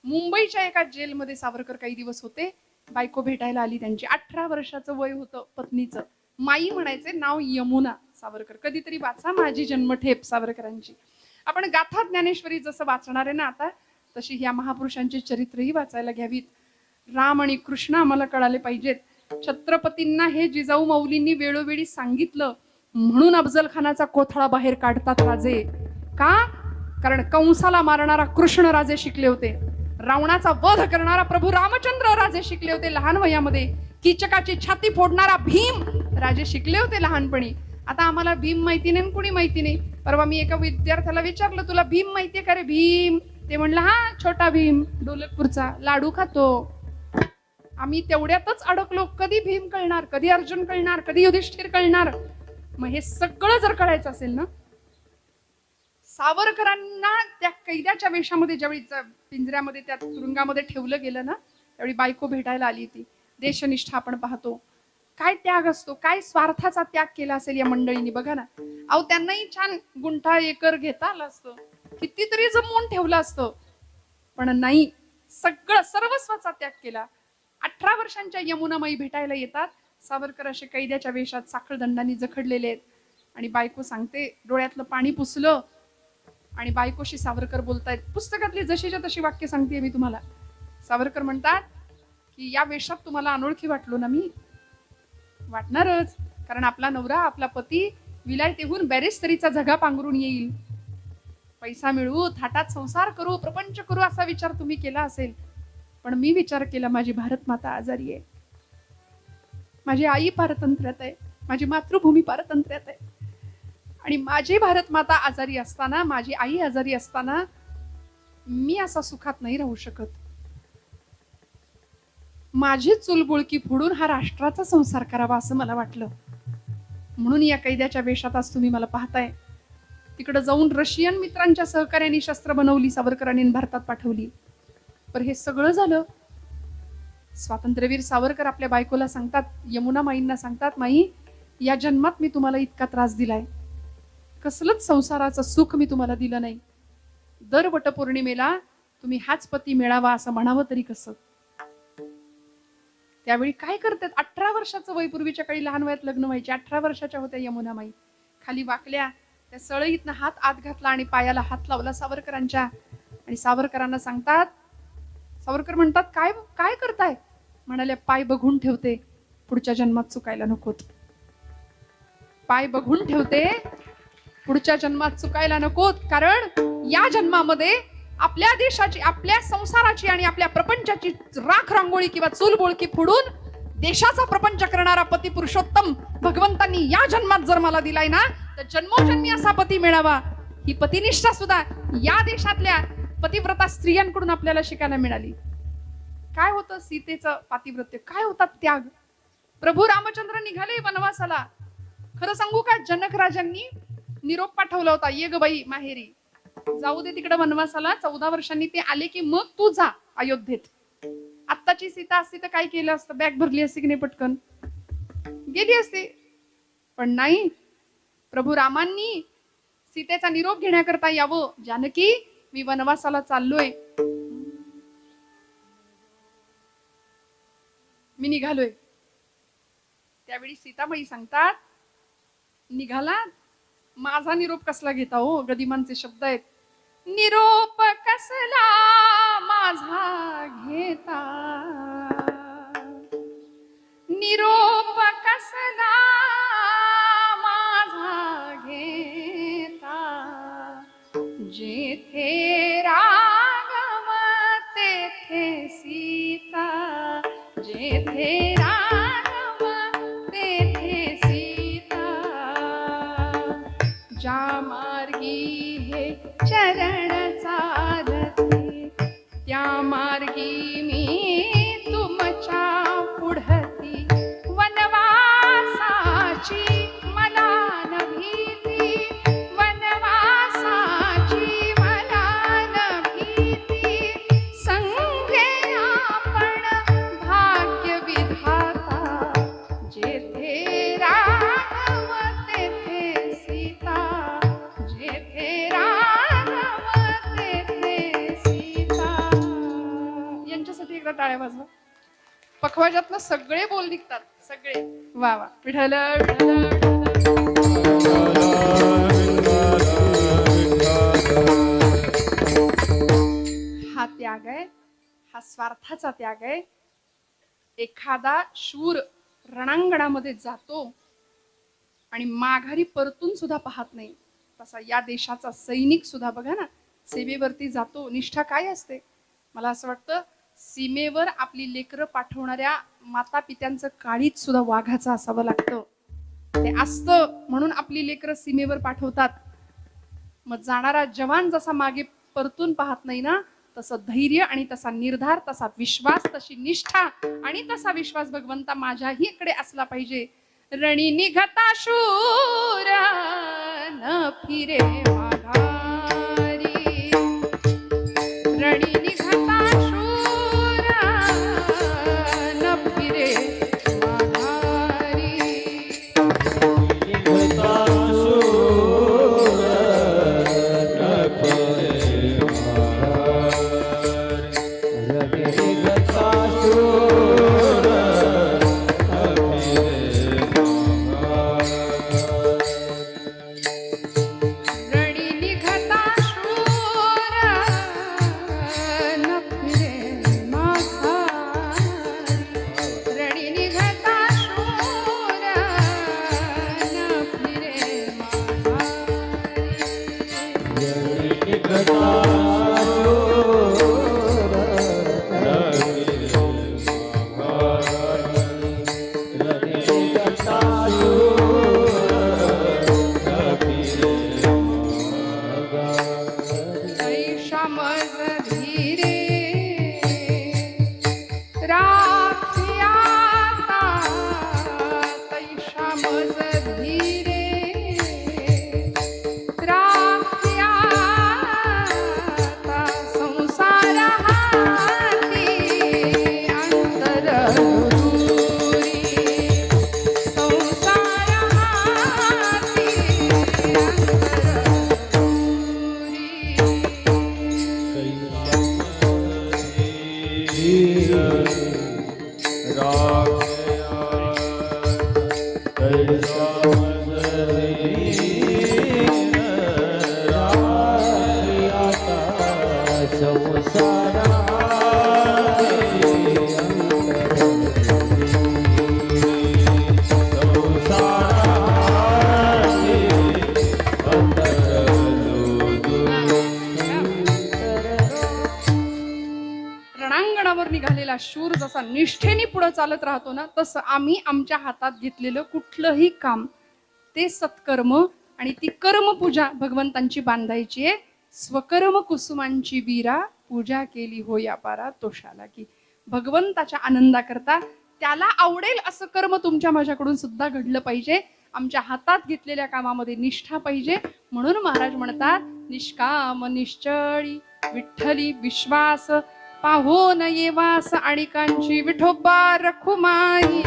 S1: मुंबईच्या एका जेलमध्ये सावरकर काही दिवस होते. बायको भेटायला आली. त्यांची 18 वर्षाचं वय होतं. पत्नीचं माई म्हणायचे, नाव यमुना. सावरकर कधीतरी वाचा माझी जन्मठेप सावरकरांची. आपण गाथा ज्ञानेश्वरी जसं वाचणार आहे ना आता, तशी ह्या महापुरुषांची चरित्रही वाचायला घ्यावीत. राम आणि कृष्ण आम्हाला कळाले पाहिजेत. छत्रपतींना हे जिजाऊ माऊलींनी वेळोवेळी सांगितलं म्हणून अफजल खानाचा कोथळा बाहेर काढतात राजे. का? कारण कंसाला मारणारा कृष्ण राजे शिकले होते, रावणाचा वध करणारा प्रभू रामचंद्र राजे शिकले होते लहान वयामध्ये, कीचकाची छाती फोडणारा भीम राजे शिकले होते लहानपणी. आता आम्हाला भीम माहिती नाही, कुणी माहिती नाही. परवा मी एका विद्यार्थ्याला विचारलं, तुला भीम माहितीये का रे? भीम. ते म्हणलं, हा छोटा भीम, डोलकपूरचा, लाडू खातो. आम्ही तेवढ्यातच अडकलो. कधी भीम कळणार, कधी अर्जुन कळणार, कधी युधिष्ठिर कळणार. मग हे सगळं जर कळायचं असेल ना, सावरकरांना त्या कैद्याच्या वेशामध्ये ज्यावेळी पिंजऱ्यामध्ये, त्या तुरुंगामध्ये ठेवलं गेलं ना, त्यावेळी बायको भेटायला आली होती. देशनिष्ठा आपण पाहतो, काय त्याग असतो, काय स्वार्थाचा त्याग केला असेल या मंडळींनी. बघा ना, अहो त्यांनाही छान गुंठा एकर घेता आलं असतं, कितीतरी जमवून ठेवलं असतं, पण नाही, सगळं सर्वस्वाचा त्याग केला. 18 वर्षांच्या यमुनामाई भेटायला येतात. सावरकर असे कैद्याच्या वेशात साखळदंडांनी जखडलेले आहेत आणि बायको सांगते, डोळ्यातलं पाणी पुसलं आणि बायकोशी सावरकर बोलतायत. पुस्तकातली जशीच्या तशी वाक्य सांगते मी तुम्हाला. सावरकर म्हणतात की या वेशात तुम्हाला अनोळखी वाटलो ना मी? वाटणारच, कारण आपला नवरा, आपला पती विलायतेहून बॅरिस्टरीचा झगा पांघरून येईल. पैसा मिळवू, थाटात संसार करू, प्रपंच करू असा विचार तुम्ही केला असेल, पण मी विचार केला माझी भारत माता आजारी आहे, माझी आई पारतंत्र्यात आहे, माझी मातृभूमी पारतंत्र्यात आहे आणि माझी भारत माता आजारी असताना, माझी आई आजारी असताना मी असा सुखात नाही राहू शकत. माझी चुलबुळकी फोडून हा राष्ट्राचा संसार करावा असं मला वाटलं. म्हणून या कैद्याच्या वेशात आज तुम्ही मला पाहताय. तिकडे जाऊन रशियन मित्रांच्या सहकार्याने शस्त्र बनवली, सावरकरांनी भारतात पाठवली. पण हे सगळं झालं. स्वातंत्र्यवीर सावरकर आपल्या बायकोला सांगतात, यमुना माईंना सांगतात, माई या जन्मात मी तुम्हाला इतका त्रास दिलाय, कसलंच संसाराचं सुख मी तुम्हाला दिलं नाही. दर वटपौर्णिमेला तुम्ही हाच पती मिळावा असं म्हणावं तरी कसं? त्यावेळी काय करतात? 18 वर्षाचं वय, पूर्वीच्या काळी लहान वयात लग्न व्हायचे. 18 वर्षाच्या होत्या यमुनामाई. खाली वाकल्या, त्या सळईतनं हात आत घातला आणि पायाला हात लावला सावरकरांच्या. आणि सावरकरांना सांगतात, सावरकर म्हणतात, काय काय करताय? म्हणाले, पाय बघून ठेवते, पुढच्या जन्मात चुकायला नकोत. पाय बघून ठेवते, पुढच्या जन्मात चुकायला नकोत. कारण या जन्मामध्ये आपल्या देशाची, आपल्या संसाराची आणि आपल्या प्रपंचाची राख रांगोळी किंवा चूलबोळकी फोडून देशाचा प्रपंच करणारा पती पुरुषोत्तम भगवंतांनी या जन्मात जर मला दिलाय ना, तर जन्मोजन्मी असा पती मिळावा. ही पतिनिष्ठा सुद्धा या देशातल्या पतिव्रता स्त्रियांकडून आपल्याला शिकायला मिळाली. काय होतं सीतेचं पातिव्रत्य, काय होता त्याग. प्रभू रामचंद्र निघाले वनवासाला. खरं सांगू का, जनक राजांनी निरोप पाठवला होता, ये ग बाई माहेरी, जाऊ दे तिकडे वनवासाला, 14 वर्षांनी ते आले की मग तू जा अयोध्येत. आत्ताची सीता असती तर काय केलं असतं, बॅग भरली असती की नाही, पटकन गेली असती. पण नाही, प्रभू रामांनी सीतेचा निरोप घेण्याकरता यावं. जानकी, मी वनवासाला चाललोय, मी निघालोय. त्यावेळी सीताबाई सांगतात, निघाला, माझा निरोप कसला घेता हो. गदिमांचे शब्द आहेत, निरोप कसला माझा घेता, निरोप कसला माझा घेता, जेथे राघव तेथे सीता, जेथे राघव तेथे सीता, ज्या मार्गी हे चरण चालते, त्या मार्गी मी तुमच्या पुढती, वनवासाची मला न भीती, वनवासाची मला न भीती, संगे आपण भाग्य विधाता, जेथे राघव तेथे सीता, जेथे राघव तेथे सीता. यांच्यासाठी एकदा टाळ्या वाजवा. पखवाजातनं सगळे बोल निघतात, सगळे. वा वा, विठ्ठल विठ्ठल. हा त्याग आहे, हा स्वार्थाचा त्याग आहे. एखादा शूर रणांगणामध्ये जातो आणि माघारी परतून सुद्धा पाहत नाही, तसा या देशाचा सैनिक सुद्धा बघा ना, सेवेवरती जातो. निष्ठा काय असते. मला असं वाटतं, सीमेवर आपली लेकरं पाठवणाऱ्या माता पित्यांचं काळीच सुद्धा वाघाचं असावं लागतं. ते असतं म्हणून आपली लेकरं सीमेवर पाठवतात. मग जाणारा जवान जसा मागे परतून पाहत नाही ना, तसं धैर्य आणि तसा निर्धार, तसा विश्वास, तशी निष्ठा आणि तसा विश्वास भगवंता माझ्याही इकडे असला पाहिजे. रणी निघता शूर न फिरे माघारी, रणी निघता शूर न फिरे माघारी,
S2: निघता शूर न फिरे माघारी, निघता शूर न फिरे माघारी,
S1: रणी निघता शूर न फिरे माघारी, रणी निघता शूर न फिरे माघारी.
S2: निघता
S1: ऐशा मज धीरे राखी आता, तैशा मज धीरे राखी आता, संसार हाती अंतर दूरी, संसार हाती अंतर दूरी. रणांगणावर निघालेला शूर जसा निष्ठेने पुढे चालत राहतो ना, तसं आम्ही आमच्या हातात घेतलेलं कुठलंही काम, ते सत्कर्म आणि ती कर्मपूजा भगवंतांची बांधायची आहे. स्वकर्म कुसुमांची वीरा पूजा केली हो या पारा तोषाला की. भगवंताच्या आनंदाकरता त्याला आवडेल असं कर्म तुमच्या माझ्याकडून सुद्धा घडलं पाहिजे. आमच्या हातात घेतलेल्या कामामध्ये निष्ठा पाहिजे. म्हणून महाराज म्हणतात, निष्काम निश्चळी विठ्ठली विश्वास, पाहो न येवास आणिकांची विठोबा रखुमाई.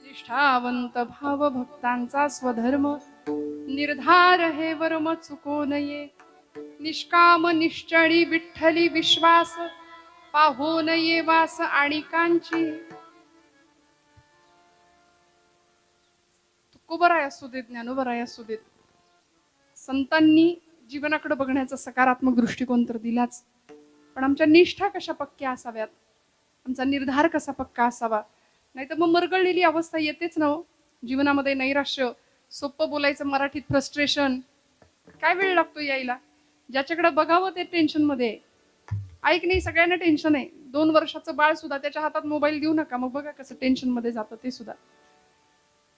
S1: निष्ठावंत भाव भक्तांचा स्वधर्म, निर्धार हे वर्म चुको नये. निष्काम निश्चळी विठ्ठली विश्वास, पाहो नये वास आणिकांची. तुकोबराय असू देत, ज्ञानोबराय असू देत, संतांनी जीवनाकडे बघण्याचा सकारात्मक दृष्टिकोन तर दिलाच, पण आमच्या निष्ठा कशा पक्क्या असाव्यात, आमचा निर्धार कसा पक्का असावा. नाही तर मग मरगळलेली अवस्था येतेच ना हो जीवनामध्ये. नैराश्य, सोपं बोलायचं मराठीत फ्रस्ट्रेशन, काय वेळ लागतो यायला. ज्याच्याकडे बघावं ते टेन्शन मध्ये. ऐक नाही, सगळ्यांना टेन्शन आहे. 2 वर्षाचं बाळ सुद्धा त्याच्या हातात मोबाईल देऊ नका, मग बघा कसं टेन्शन मध्ये जातं ते सुद्धा.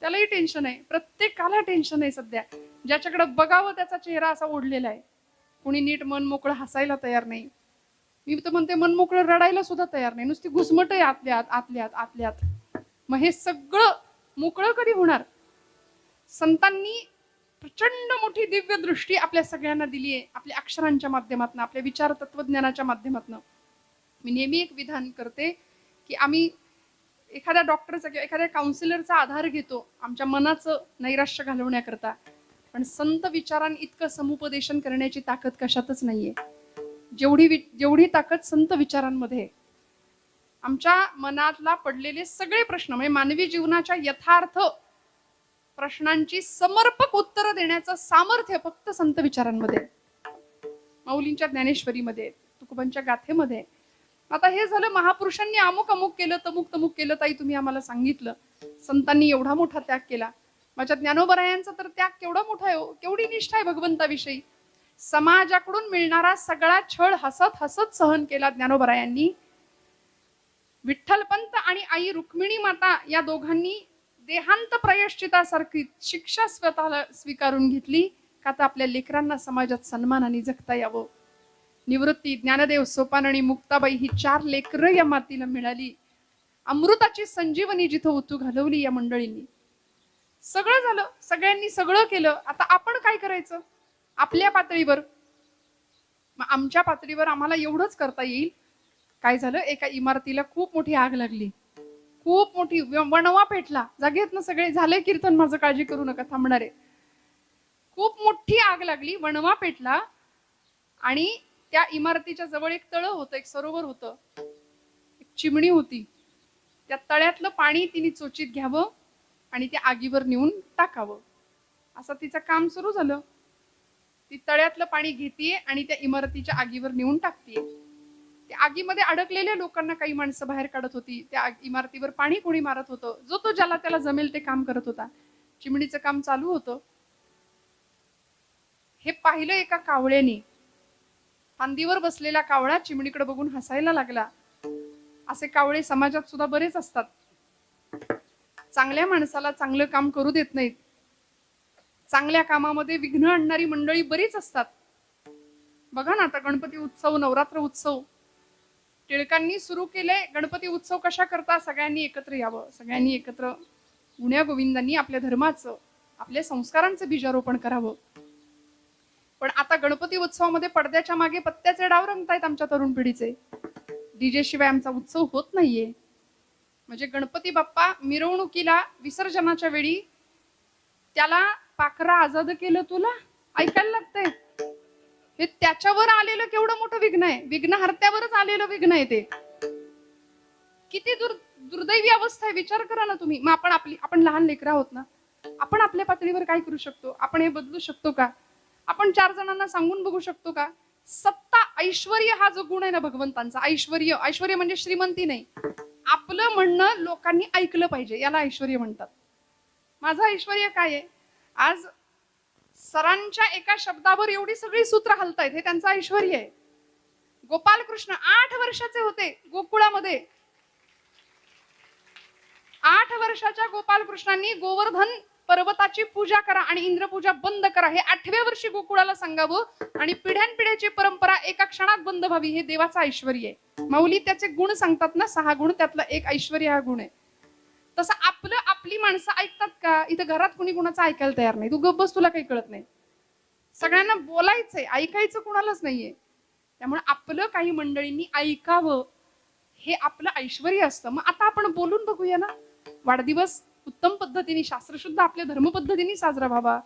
S1: त्यालाही टेन्शन आहे, प्रत्येकाला टेन्शन आहे सध्या. ज्याच्याकडे बघावं त्याचा चेहरा असा ओढलेला आहे. कुणी नीट मन मोकळं हसायला तयार नाही. मी तर म्हणते मन मोकळं रडायला सुद्धा तयार नाही, नुसती घुसमट आहे आतल्यात आतल्यात आतल्यात. मग हे सगळं मोकळं कधी होणार. संतांनी प्रचंड मोठी दिव्य दृष्टी आपल्या सगळ्यांना दिली आहे, आपल्या अक्षरांच्या माध्यमातून, आपल्या विचार तत्वज्ञानाच्या माध्यमातून. मी नेहमी एक विधान करते की आम्ही एखाद्या डॉक्टरचा किंवा एखाद्या काउन्सिलरचा आधार घेतो आमच्या मनाचं नैराश्य घालवण्याकरता, पण संत विचारांनी इतकं समुपदेशन करण्याची ताकद कशातच नाहीये जेवढी ताकद संत विचारांमध्ये आहे. आमच्या मनातला पडलेले सगळे प्रश्न, म्हणजे मानवी जीवनाच्या यथार्थ प्रश्नांची समर्पक उत्तर देण्याचं सामर्थ्य फक्त संत विचारांमध्ये, माऊलींच्या ज्ञानेश्वरीमध्ये, तुकोबांच्या गाथेमध्ये. आता हे झालं, महापुरुषांनी अमुक अमुक केलं, तमुक तमुक केलं, ताई तुम्ही आम्हाला सांगितलं. संतांनी एवढा मोठा त्याग केला. माझ्या ज्ञानोबरायांचा तर त्याग केवढा मोठा आहे, केवढी निष्ठा आहे भगवंताविषयी. समाजाकडून मिळणारा सगळा छळ हसत हसत सहन केला ज्ञानोबरायांनी. विठ्ठलपंत आणि आई रुक्मिणी माता या दोघांनी देहांत प्रयश्चितासारखी शिक्षा स्वतःला स्वीकारून घेतली, का तर आपल्या लेकरांना समाजात सन्मानाने जगता यावं. निवृत्ती, ज्ञानदेव, सोपान आणि मुक्ताबाई ही 4 लेकरं या मातीला मिळाली. अमृताची संजीवनी जिथं ओतू घालवली या मंडळींनी. सगळं झालं, सगळ्यांनी सगळं केलं. आता आपण काय करायचं आपल्या पातळीवर? मग आमच्या पातळीवर आम्हाला एवढंच करता येईल. काय झालं, एका इमारतीला खूप मोठी आग लागली, खूप मोठी, वणवा पेटला. जागेत ना सगळे, झालंय कीर्तन माझं, काळजी करू नका, थांबणार आहे. खूप मोठी आग लागली, वणवा पेटला आणि त्या इमारतीच्या जवळ एक तळ होतं, एक सरोवर होतं, एक चिमणी होती. त्या तळ्यातलं पाणी तिने चोचीत घ्यावं आणि त्या आगीवर नेऊन टाकावं, असं तिचं काम सुरू झालं. ती तळ्यातलं पाणी घेतीये आणि त्या इमारतीच्या आगीवर नेऊन टाकतीये. त्या आगीमध्ये अडकलेल्या लोकांना काही माणसं बाहेर काढत होती. त्या इमारतीवर पाणी कोणी मारत होतं. जो तो ज्याला त्याला जमेल ते काम करत होता. चिमणीचं काम चालू होतं. हे पाहिलं एका कावळ्याने. फांदीवर बसलेला कावळा चिमणीकडे बघून हसायला लागला. असे कावळे समाजात सुद्धा बरेच असतात. चांगल्या माणसाला चांगलं काम करू देत नाहीत. चांगल्या कामामध्ये विघ्न आणणारी मंडळी बरीच असतात. बघा ना, आता गणपती उत्सव, नवरात्र उत्सव टिळकांनी सुरू केले. गणपती उत्सव कशा करता? सगळ्यांनी एकत्र यावं, सगळ्यांनी एकत्र गुण्या गोविंदांनी आपल्या धर्माचं, आपल्या संस्कारांचं बीजारोपण करावं. पण आता गणपती उत्सवामध्ये पडद्याच्या मागे पत्त्याचे डाव रंगतायत आमच्या तरुण पिढीचे. डीजे शिवाय आमचा उत्सव होत नाहीये. म्हणजे गणपती बाप्पा मिरवणुकीला, विसर्जनाच्या वेळी त्याला पाखरा आजाद केलं तुला ऐकायला लागतंय. हे त्याच्यावर आलेलं केवढं मोठं विघ्न आहे. विघ्नहर्त्यावरच आलेलं विघ्न आहे ते. किती दुर्दैवी अवस्था आहे, विचार करा ना तुम्ही. मग आपण लहान लेकरं आहोत ना, आपण आपल्या पातळीवर काय करू शकतो? आपण हे बदलू शकतो का? आपण 4 जणांना सांगून बघू शकतो का? सत्ता, ऐश्वर्य हा जो गुण आहे ना भगवंतांचा, ऐश्वर्य म्हणजे श्रीमंती नाही. आपलं म्हणणं लोकांनी ऐकलं पाहिजे, याला ऐश्वर्य म्हणतात. माझं ऐश्वर्य काय आहे? आज सरांच्या एका शब्दावर एवढी सगळी सूत्र हलतायत, हे त्यांचं ऐश्वर्य आहे. गोपालकृष्ण 8 वर्षाचे होते गोकुळामध्ये. 8 वर्षाच्या गोपालकृष्णांनी गोवर्धन पर्वताची पूजा करा आणि इंद्रपूजा बंद करा, हे 8व्या वर्षी गोकुळाला सांगावं आणि पिढ्यानपिढ्याची परंपरा एका क्षणात बंद व्हावी, हे देवाचं ऐश्वर्य आहे. माऊली त्याचे गुण सांगतात ना, 6 गुण, त्यातला एक ऐश्वर्य हा गुण आहे. तसं आपली माणसं ऐकतात का? इथं घरात कुणी कुणाचं ऐकायला तयार नाही. तू गप्प बस, तुला काही कळत नाही. सगळ्यांना बोलायचंय, ऐकायचं कुणालाच नाहीये. त्यामुळे आपलं काही मंडळींनी ऐकावं, हे आपलं ऐश्वर्य असतं. मग आता आपण बोलून बघूया ना, वाढदिवस उत्तम पद्धतीने, शास्त्रशुद्ध आपल्या धर्म पद्धतीने साजरा व्हावा.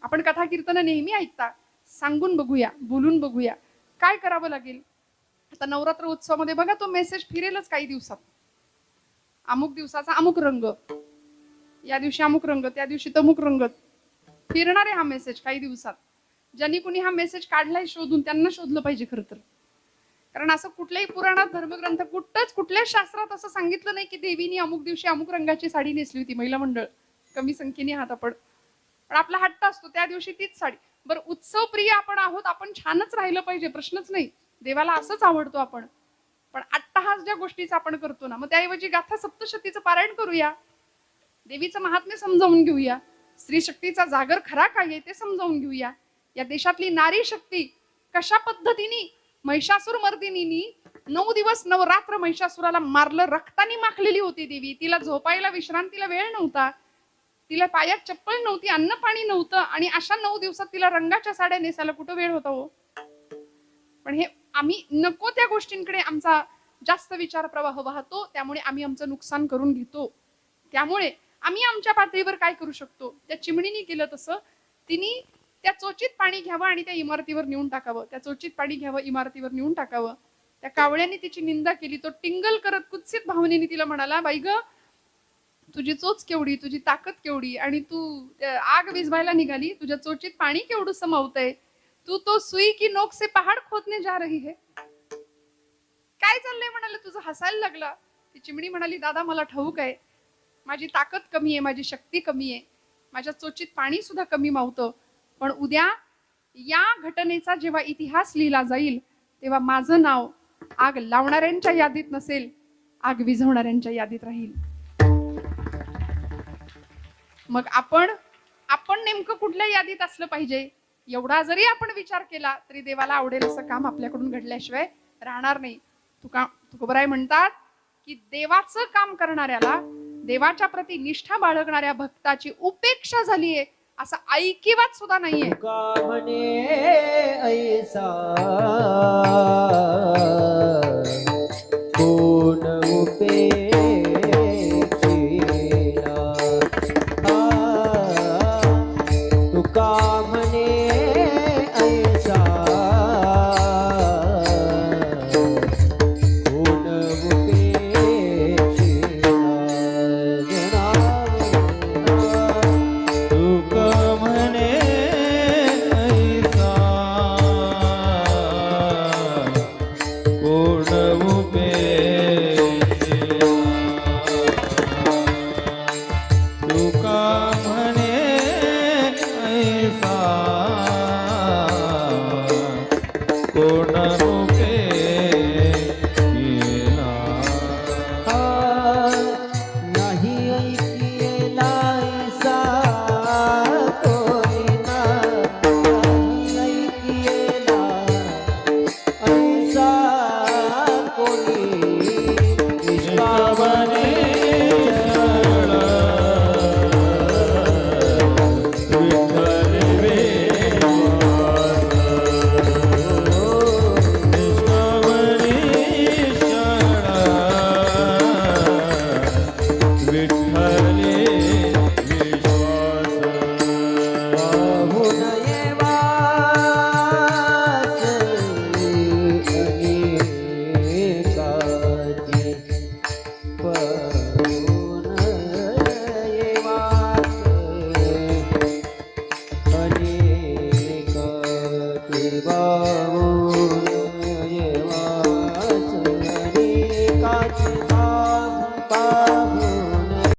S1: आपण कथा कीर्तन नेहमी ऐकता, सांगून बघूया, बोलून बघूया. काय करावं लागेल? आता नवरात्र उत्सवामध्ये बघा, तो मेसेज फिरेलच काही दिवसात. अमुक दिवसाचा अमुक रंग, या दिवशी अमुक रंग, त्या दिवशी तमुक रंग, फिरणार आहे हा मेसेज काही दिवसात. ज्यांनी कुणी हा मेसेज काढलाय शोधून, त्यांना शोधलं पाहिजे खरं तर. कारण असं कुठल्याही पुराणात, धर्मग्रंथ, कुठल्याच शास्त्रात असं सांगितलं नाही की देवीनी अमुक दिवशी अमुक रंगाची साडी नेसली होती. महिला मंडळ कमी संख्येने आहात आपण, पण आपला हट्ट असतो त्या दिवशी तीच साडी. बरं, उत्सव प्रिय आपण आहोत, आपण छानच राहिलं पाहिजे, प्रश्नच नाही. देवाला असंच आवडतो आपण. पण अट्टहास ज्या गोष्टीचा आपण करतो ना, मग त्याऐवजी गाथा सप्तशतीचं पारायण करूया, देवीचं महात्म्य समजावून घेऊया, स्त्री शक्तीचा जागर खरा काय आहे ते समजावून घेऊया. या देशातली नारी शक्ती कशा पद्धतीने महिषासूर मर्दिनीनी 9 दिवस 9 रात्र महिषासुराला मारलं, रक्तानी माखलेली होती देवी. तिला झोपायला, विश्रांतीला वेळ नव्हता, तिला पायात चप्पल नव्हती, अन्न पाणी नव्हतं, आणि अशा 9 दिवसात तिला रंगाच्या साड्या नेसायला कुठं वेळ होता हो? पण हे आम्ही नको त्या गोष्टींकडे आमचा जास्त विचार प्रवाह वाहतो, त्यामुळे आम्ही आमचं नुकसान करून घेतो. त्यामुळे आम्ही आमच्या पातळीवर काय करू शकतो? त्या चिमणीने केलं तसं. तिने त्या चोचीत पाणी घ्यावं आणि त्या इमारतीवर नेऊन टाकावं. त्या चोचीत पाणी घ्यावं, इमारतीवर नेऊन टाकावं. त्या कावळ्याने तिची निंदा केली. तो टिंगल करत कुत्सित भावनेने तिला म्हणाला, बाई ग, तुझी चोच केवढी, तुझी ताकद केवढी, आणि तू आग विझवायला निघाली, तुझ्या चोचीत पाणी केवढं समावतंय, तू तो सुई की नोक से पहाड़ खोदने जा रही है. काय चाललंय म्हणाले, तुझं हसायला लागला. ती चिमणी म्हणाली, दादा मला ठाऊक आहे, माझी ताकद कमी आहे, माझी शक्ती कमी आहे, माझ्या चोचीत पाणी सुद्धा कमी मावतं, पण उद्या या घटनेचा जेव्हा इतिहास लिहिला जाईल तेव्हा माझं नाव आग लावणाऱ्यांच्या यादीत नसेल, आग विझवणाऱ्यांच्या यादीत राहील. मग आपण नेमकं कुठल्या यादीत असलं पाहिजे, एवढा जरी आपण विचार केला तरी देवाला आवडेल असं काम आपल्याकडून घडल्याशिवाय राहणार नाही. तुकोबराय म्हणतात की देवाचं काम करणाऱ्याला, देवाच्या प्रती निष्ठा बाळगणाऱ्या भक्ताची उपेक्षा झालीये असं ऐकिवात सुद्धा नाहीये.
S2: तुका म्हणे ऐसा